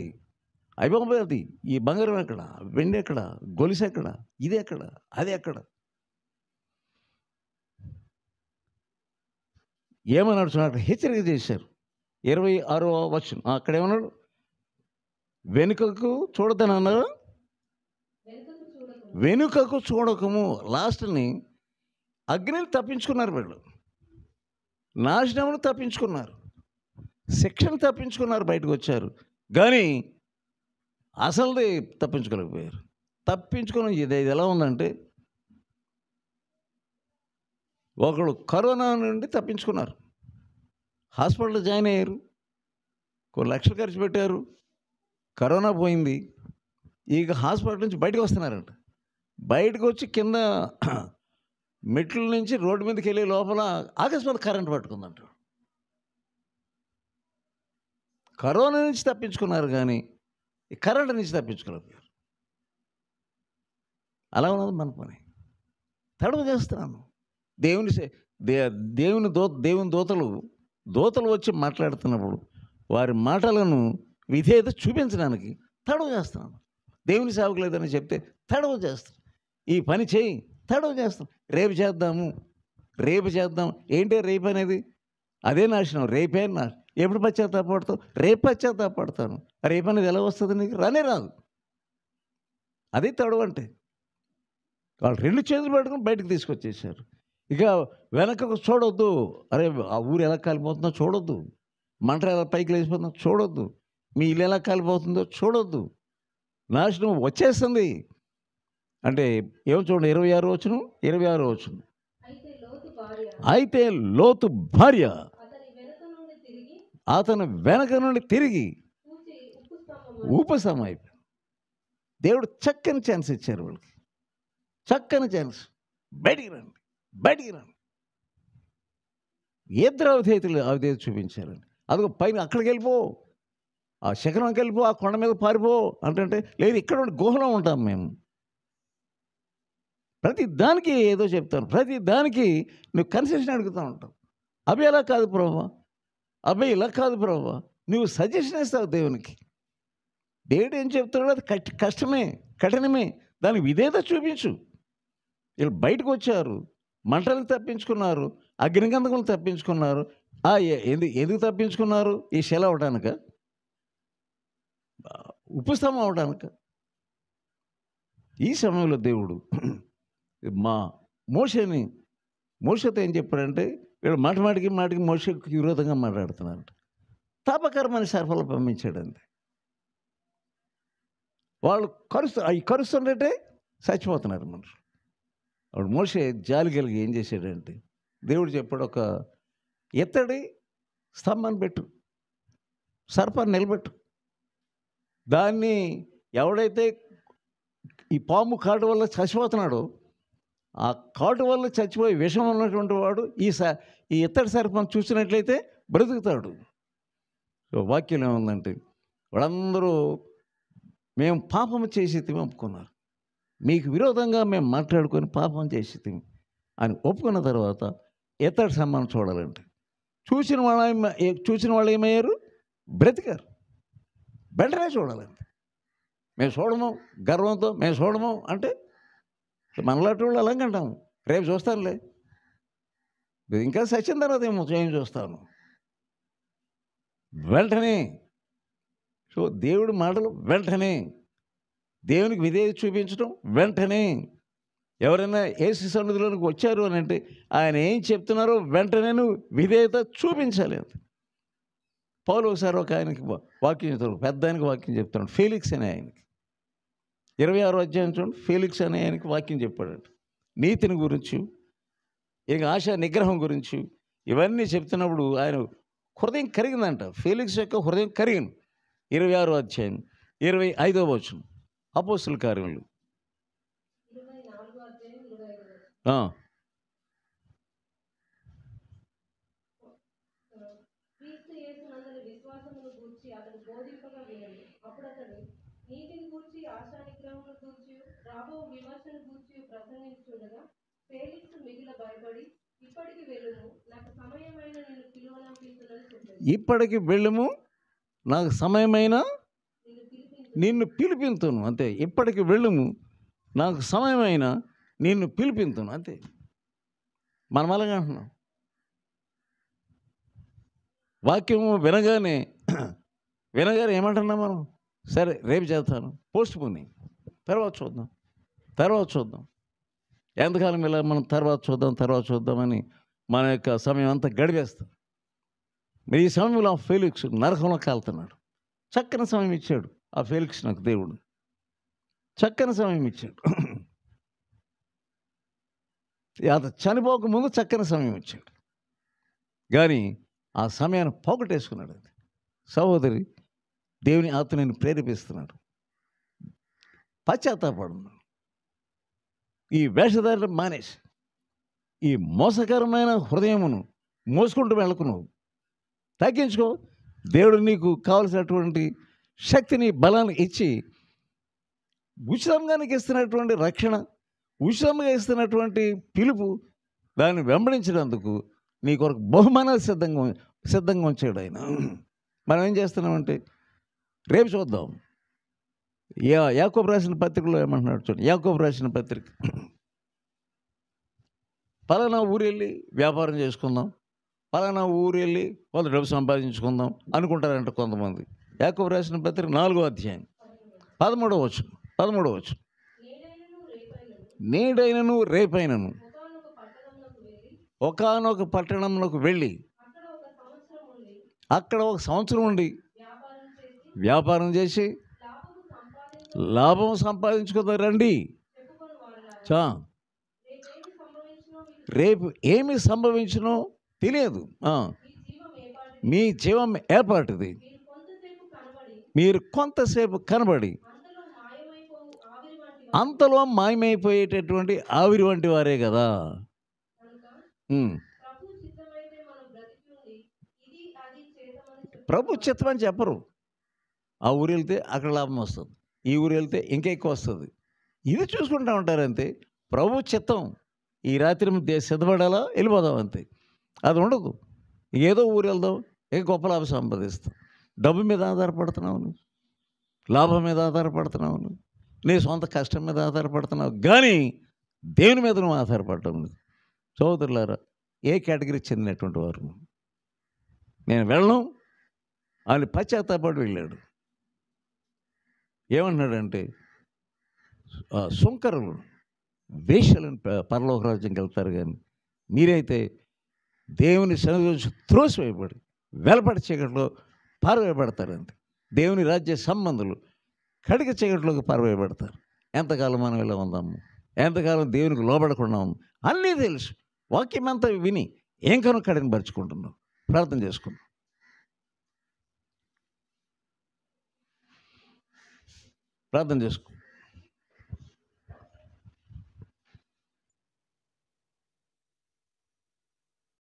అయిపోతుంది. ఈ బంగారం ఎక్కడ, వెండి ఎక్కడ, గొలుసు ఎక్కడ, ఇది ఎక్కడ, అది ఎక్కడ, ఏమన్నాడు చూడండి. హెచ్చరిక చేశారు. 26వ వచనం. అక్కడ ఏమన్నాడు? వెనుకకు చూడదని అన్నారు. వెనుకకు చూడకము. లాస్ట్ని అగ్నిని తప్పించుకున్నారు వీళ్ళు, నాశనమును తప్పించుకున్నారు, శిక్షను తప్పించుకున్నారు, బయటకు వచ్చారు. కానీ అసలుది తప్పించుకోలేకపోయారు. తప్పించుకుని ఇది ఎలా ఉందంటే ఒకడు కరోనా నుండి తప్పించుకున్నారు, హాస్పిటల్లో జాయిన్ అయ్యారు, కొన్ని లక్షలు ఖర్చు పెట్టారు, కరోనా పోయింది. ఇక హాస్పిటల్ నుంచి బయటకు వస్తున్నారంట. బయటకు వచ్చి కింద మెట్ల నుంచి రోడ్డు మీదకి వెళ్ళే లోపల అకస్మాత్ కరెంట్ పట్టుకుందంట. కరోనా నుంచి తప్పించుకున్నారు కానీ ఈ కరెంట్ నుంచి తప్పించుకోలేకపోయారు. అలా ఉన్నది మన పని. తడవ చేస్తున్నాను. దేవుని దూతలు వచ్చి మాట్లాడుతున్నప్పుడు వారి మాటలను విధేయత చూపించడానికి తడవ చేస్తున్నాను. దేవుని సేవకు లేదని చెప్తే తడవ చేస్తాను. ఈ పని చేయి, తడవ చేస్తాం. రేపు చేద్దాం. ఏంటి రేపు అనేది? అదే నాశనం. రేపే నాశనం. ఎప్పుడు పశ్చాత్తాపడతావు? రేపు పశ్చాత్తాపడతాను. రేపు అనేది ఎలా వస్తుంది? నీకు రానే రాదు. అదే తడవ అంటే. వాళ్ళు 2 చేతులు పట్టుకుని బయటకు తీసుకొచ్చేసారు. ఇక వెనకకు చూడొద్దు. అరే ఆ ఊరు ఎలా కాలిపోతుందో చూడొద్దు, మంట ఎలా పైకి లేచిపోతుందో చూడొద్దు, మీ ఇల్లు ఎలా కాలిపోతుందో చూడొద్దు. నాశనం వచ్చేస్తుంది అంటే ఏమో చూడండి. 26వ వచనం, 26వ వచనం. అయితే లోతు భార్య అతను వెనక నుండి తిరిగి ఉపశమనం అయిపోయింది. దేవుడు చక్కని ఛాన్స్ ఇచ్చారు వాళ్ళకి, చక్కని ఛాన్స్. బయటికి రండి. ఇద్దరు అవిధేయత చూపించారండి. అదిగో పైన అక్కడికి వెళ్ళిపో, ఆ శిఖరంకి వెళ్ళిపో, ఆ కొండ మీద పారిపో అంటే లేదు, ఇక్కడ గుహలో ఉంటాం మేము. ప్రతి దానికి ఏదో చెప్తాను, ప్రతి దానికి నువ్వు కన్సెషన్ అడుగుతూ ఉంటావు. అబ్బాయి ఎలా కాదు ప్రభువా, అబ్బాయి ఇలా కాదు ప్రభువా, నువ్వు సజెషన్ ఇస్తావు దేవునికి. దేవుడు ఏం చెప్తున్నాడు అది కష్టమే, కఠినమే, దానికి విధేయత చూపించు. వీళ్ళు బయటకు వచ్చారు, మంటలను తప్పించుకున్నారు, అగ్నిగంధకులు తప్పించుకున్నారు. ఎందుకు తప్పించుకున్నారు? ఈ శిల అవడానిక, ఉపశమనం అవడానిక? ఈ సమయంలో దేవుడు మోషేని మోషేతో ఏం చెప్పాడంటే, వీళ్ళు మాటికి మోషేకి విరోధంగా మాట్లాడుతున్నారంట. తాపకరమైన సర్పలు పంపించాడంతే. వాళ్ళు కరుస్తుంటే చచ్చిపోతున్నారు మనుషులు. అప్పుడు మోషే జాలి కలిగి ఏం చేశాడంటే, దేవుడు చెప్పాడు, ఒక ఎత్తడి స్తంభాన్ని పెట్టు, సర్పాన్ని నిలబెట్టు. దాన్ని ఎవడైతే ఈ పాము కాటు వల్ల చచ్చిపోతున్నాడో, ఆ కాటు వల్ల చచ్చిపోయి విషం ఉన్నటువంటి వాడు ఈ ఇత్తడి సర్పం చూసినట్లయితే బ్రతుకుతాడు. సో వాక్యం ఏముందంటే, వాళ్ళందరూ మేము పాపం చేసి ఒప్పుకున్నారు, మీకు విరోధంగా మేము మాట్లాడుకొని పాపం చేసి అని ఒప్పుకున్న తర్వాత ఇత్తడి స్తంభాన్ని చూడాలంటే చూసిన వాళ్ళు ఏమయ్యారు? బ్రతికారు. వెంటనే చూడాలంటే మేము చూడము, గర్వంతో మేము చూడము అంటే మనలాంటి వాళ్ళు అలాగే అంటాము, రేపు చూస్తానులే, ఇంకా సచిన తర్వాత ఏం చూస్తాను. వెంటనే సో దేవుడి మాటలు వెంటనే, దేవునికి విధేయత చూపించడం వెంటనే. ఎవరైనా యేసు సన్నిధిలోనికి వచ్చారు అని అంటే ఆయన ఏం చెప్తున్నారో వెంటనే నువ్వు విధేయత చూపించాలి అంత. పౌలు ఒకసారి ఒక ఆయనకి వాక్యం చెప్తాడు, పెద్ద ఆయనకి వాక్యం చెప్తున్నాడు, ఫేలిక్స్ అనే ఆయనకి 26వ అధ్యాయం చూడండి. ఫేలిక్స్ అనే ఆయనకి వాక్యం చెప్పాడు, నీతిని గురించి, ఇక ఆశ నిగ్రహం గురించి ఇవన్నీ చెప్తున్నప్పుడు ఆయన హృదయం కరిగిందంట. ఫేలిక్స్ యొక్క హృదయం కరిగింది. 26వ అధ్యాయం 25వ వచనం, అపోస్తుల కార్యములు. ఇప్పటికి వెళ్ళుము, నాకు సమయమైన నిన్ను పిలిపింతును. అంతే, ఇప్పటికి వెళ్ళుము, నాకు సమయమైన నిన్ను పిలిపింతును. అంతే. మనం అలాగే అంటున్నాం. వాక్యము వినగానే ఏమంటున్నాం మనం? సరే రేపు చేస్తాను, పోస్ట్ పోనింగ్, తర్వాత చూద్దాం. ఎంతకాలం ఇలా మనం తర్వాత చూద్దామని మన యొక్క సమయం అంతా గడిపేస్తాం. మరి ఈ సమయంలో ఆ ఫేలిక్స్ నరకంలో కాలుతున్నాడు. చక్కని సమయం ఇచ్చాడు ఆ ఫేలిక్స్, నాకు దేవుడు చక్కని సమయం ఇచ్చాడు. అతను చనిపోక ముందు చక్కని సమయం ఇచ్చాడు, కానీ ఆ సమయాన్ని పోగొట్టేసుకున్నాడు. అది సహోదరి, దేవుని ఆత్మ నేను ప్రేరేపిస్తున్నాడు, పశ్చాత్తాపడు. ఈ వేషధారణ మానేసి ఈ మోసకరమైన హృదయమును మోసుకుంటూ వెళ్ళకు, నువ్వు తగ్గించుకో. దేవుడు నీకు కావలసినటువంటి శక్తిని, బలాన్ని ఇచ్చి ఉచితంగా నీకు ఇస్తున్నటువంటి రక్షణ, ఉచితంగా ఇస్తున్నటువంటి పిలుపు, దాన్ని వెంబడించినందుకు నీ కొరకు బహుమానాలు సిద్ధంగా ఉంచాడు ఆయన. మనం ఏం చేస్తున్నామంటే రేపు చూద్దాం. యాకోబు రాసిన పత్రికలో ఏమంటున్నాడు చూడండి. యాకోబు రాసిన పత్రిక, పలానా ఊరు వెళ్ళి వ్యాపారం చేసుకుందాం, పలానా ఊరు వెళ్ళి కొంత డబ్బు సంపాదించుకుందాం అనుకుంటారంట కొంతమంది. యాకోబు రాసిన పత్రిక 4వ అధ్యాయం 13వ వచనం, నేడైనను రేపైనను ఒకానొక పట్టణంలోకి వెళ్ళి అక్కడ ఒక సంవత్సరం ఉండి వ్యాపారం చేసి లాభం సంపాదించుకుందాం రండి. రేపు ఏమి సంభవించునో తెలియదు. మీ జీవం ఏర్పాటుది. మీరు కొంతసేపు కనబడి అంతలో మాయమైపోయేటటువంటి ఆవిరి వంటి వారే కదా. ప్రభు చిత్తం అని చెప్పరు. ఆ ఊరు వెళ్తే అక్కడ లాభం వస్తుంది, ఈ ఊరు వెళ్తే ఇంకా ఎక్కువ వస్తుంది, ఇది చూసుకుంటూ ఉంటారు అంతే. ప్రభు చిత్తం ఈ రాత్రి సిద్ధపడాలా, వెళ్ళిపోదాం అంతే. అది ఉండదు. ఏదో ఊరు వెళ్దాం, ఇంకా గొప్ప లాభం సంపాదిస్తాం. డబ్బు మీద ఆధారపడుతున్నావు నువ్వు, లాభం మీద ఆధారపడుతున్నావు నువ్వు, నీ సొంత కష్టం మీద ఆధారపడుతున్నావు, కానీ దేవుని మీద నువ్వు ఆధారపడటం లేదు. సోదరులారా, ఏ కేటగిరీకి చెందినటువంటి వారు? నేను వెళ్ళను అని పశ్చాత్తాపడి వెళ్ళాడు. ఏమంటున్నాడంటే, సుంకరులు వేశ్యలను పరలోక రాజ్యంకి వెళ్తారు, కానీ మీరైతే దేవుని సన్నిధి నుంచి త్రోసివేయబడి వెలపడి చీకట్లో పారవేయబడతారంతే. దేవుని రాజ్య సంబంధులు కడిగ చీకట్లోకి పారవేయబడతారు. ఎంతకాలం మనం ఇలా ఉందాము, ఎంతకాలం దేవునికి లోబడకుండా ఉంది, అన్నీ తెలుసు, వాక్యం అంతా విని ఏం కనుక కడిని పరుచుకుంటున్నాం. ప్రార్థన చేసుకుందాం. ప్రార్థన చేసుకో.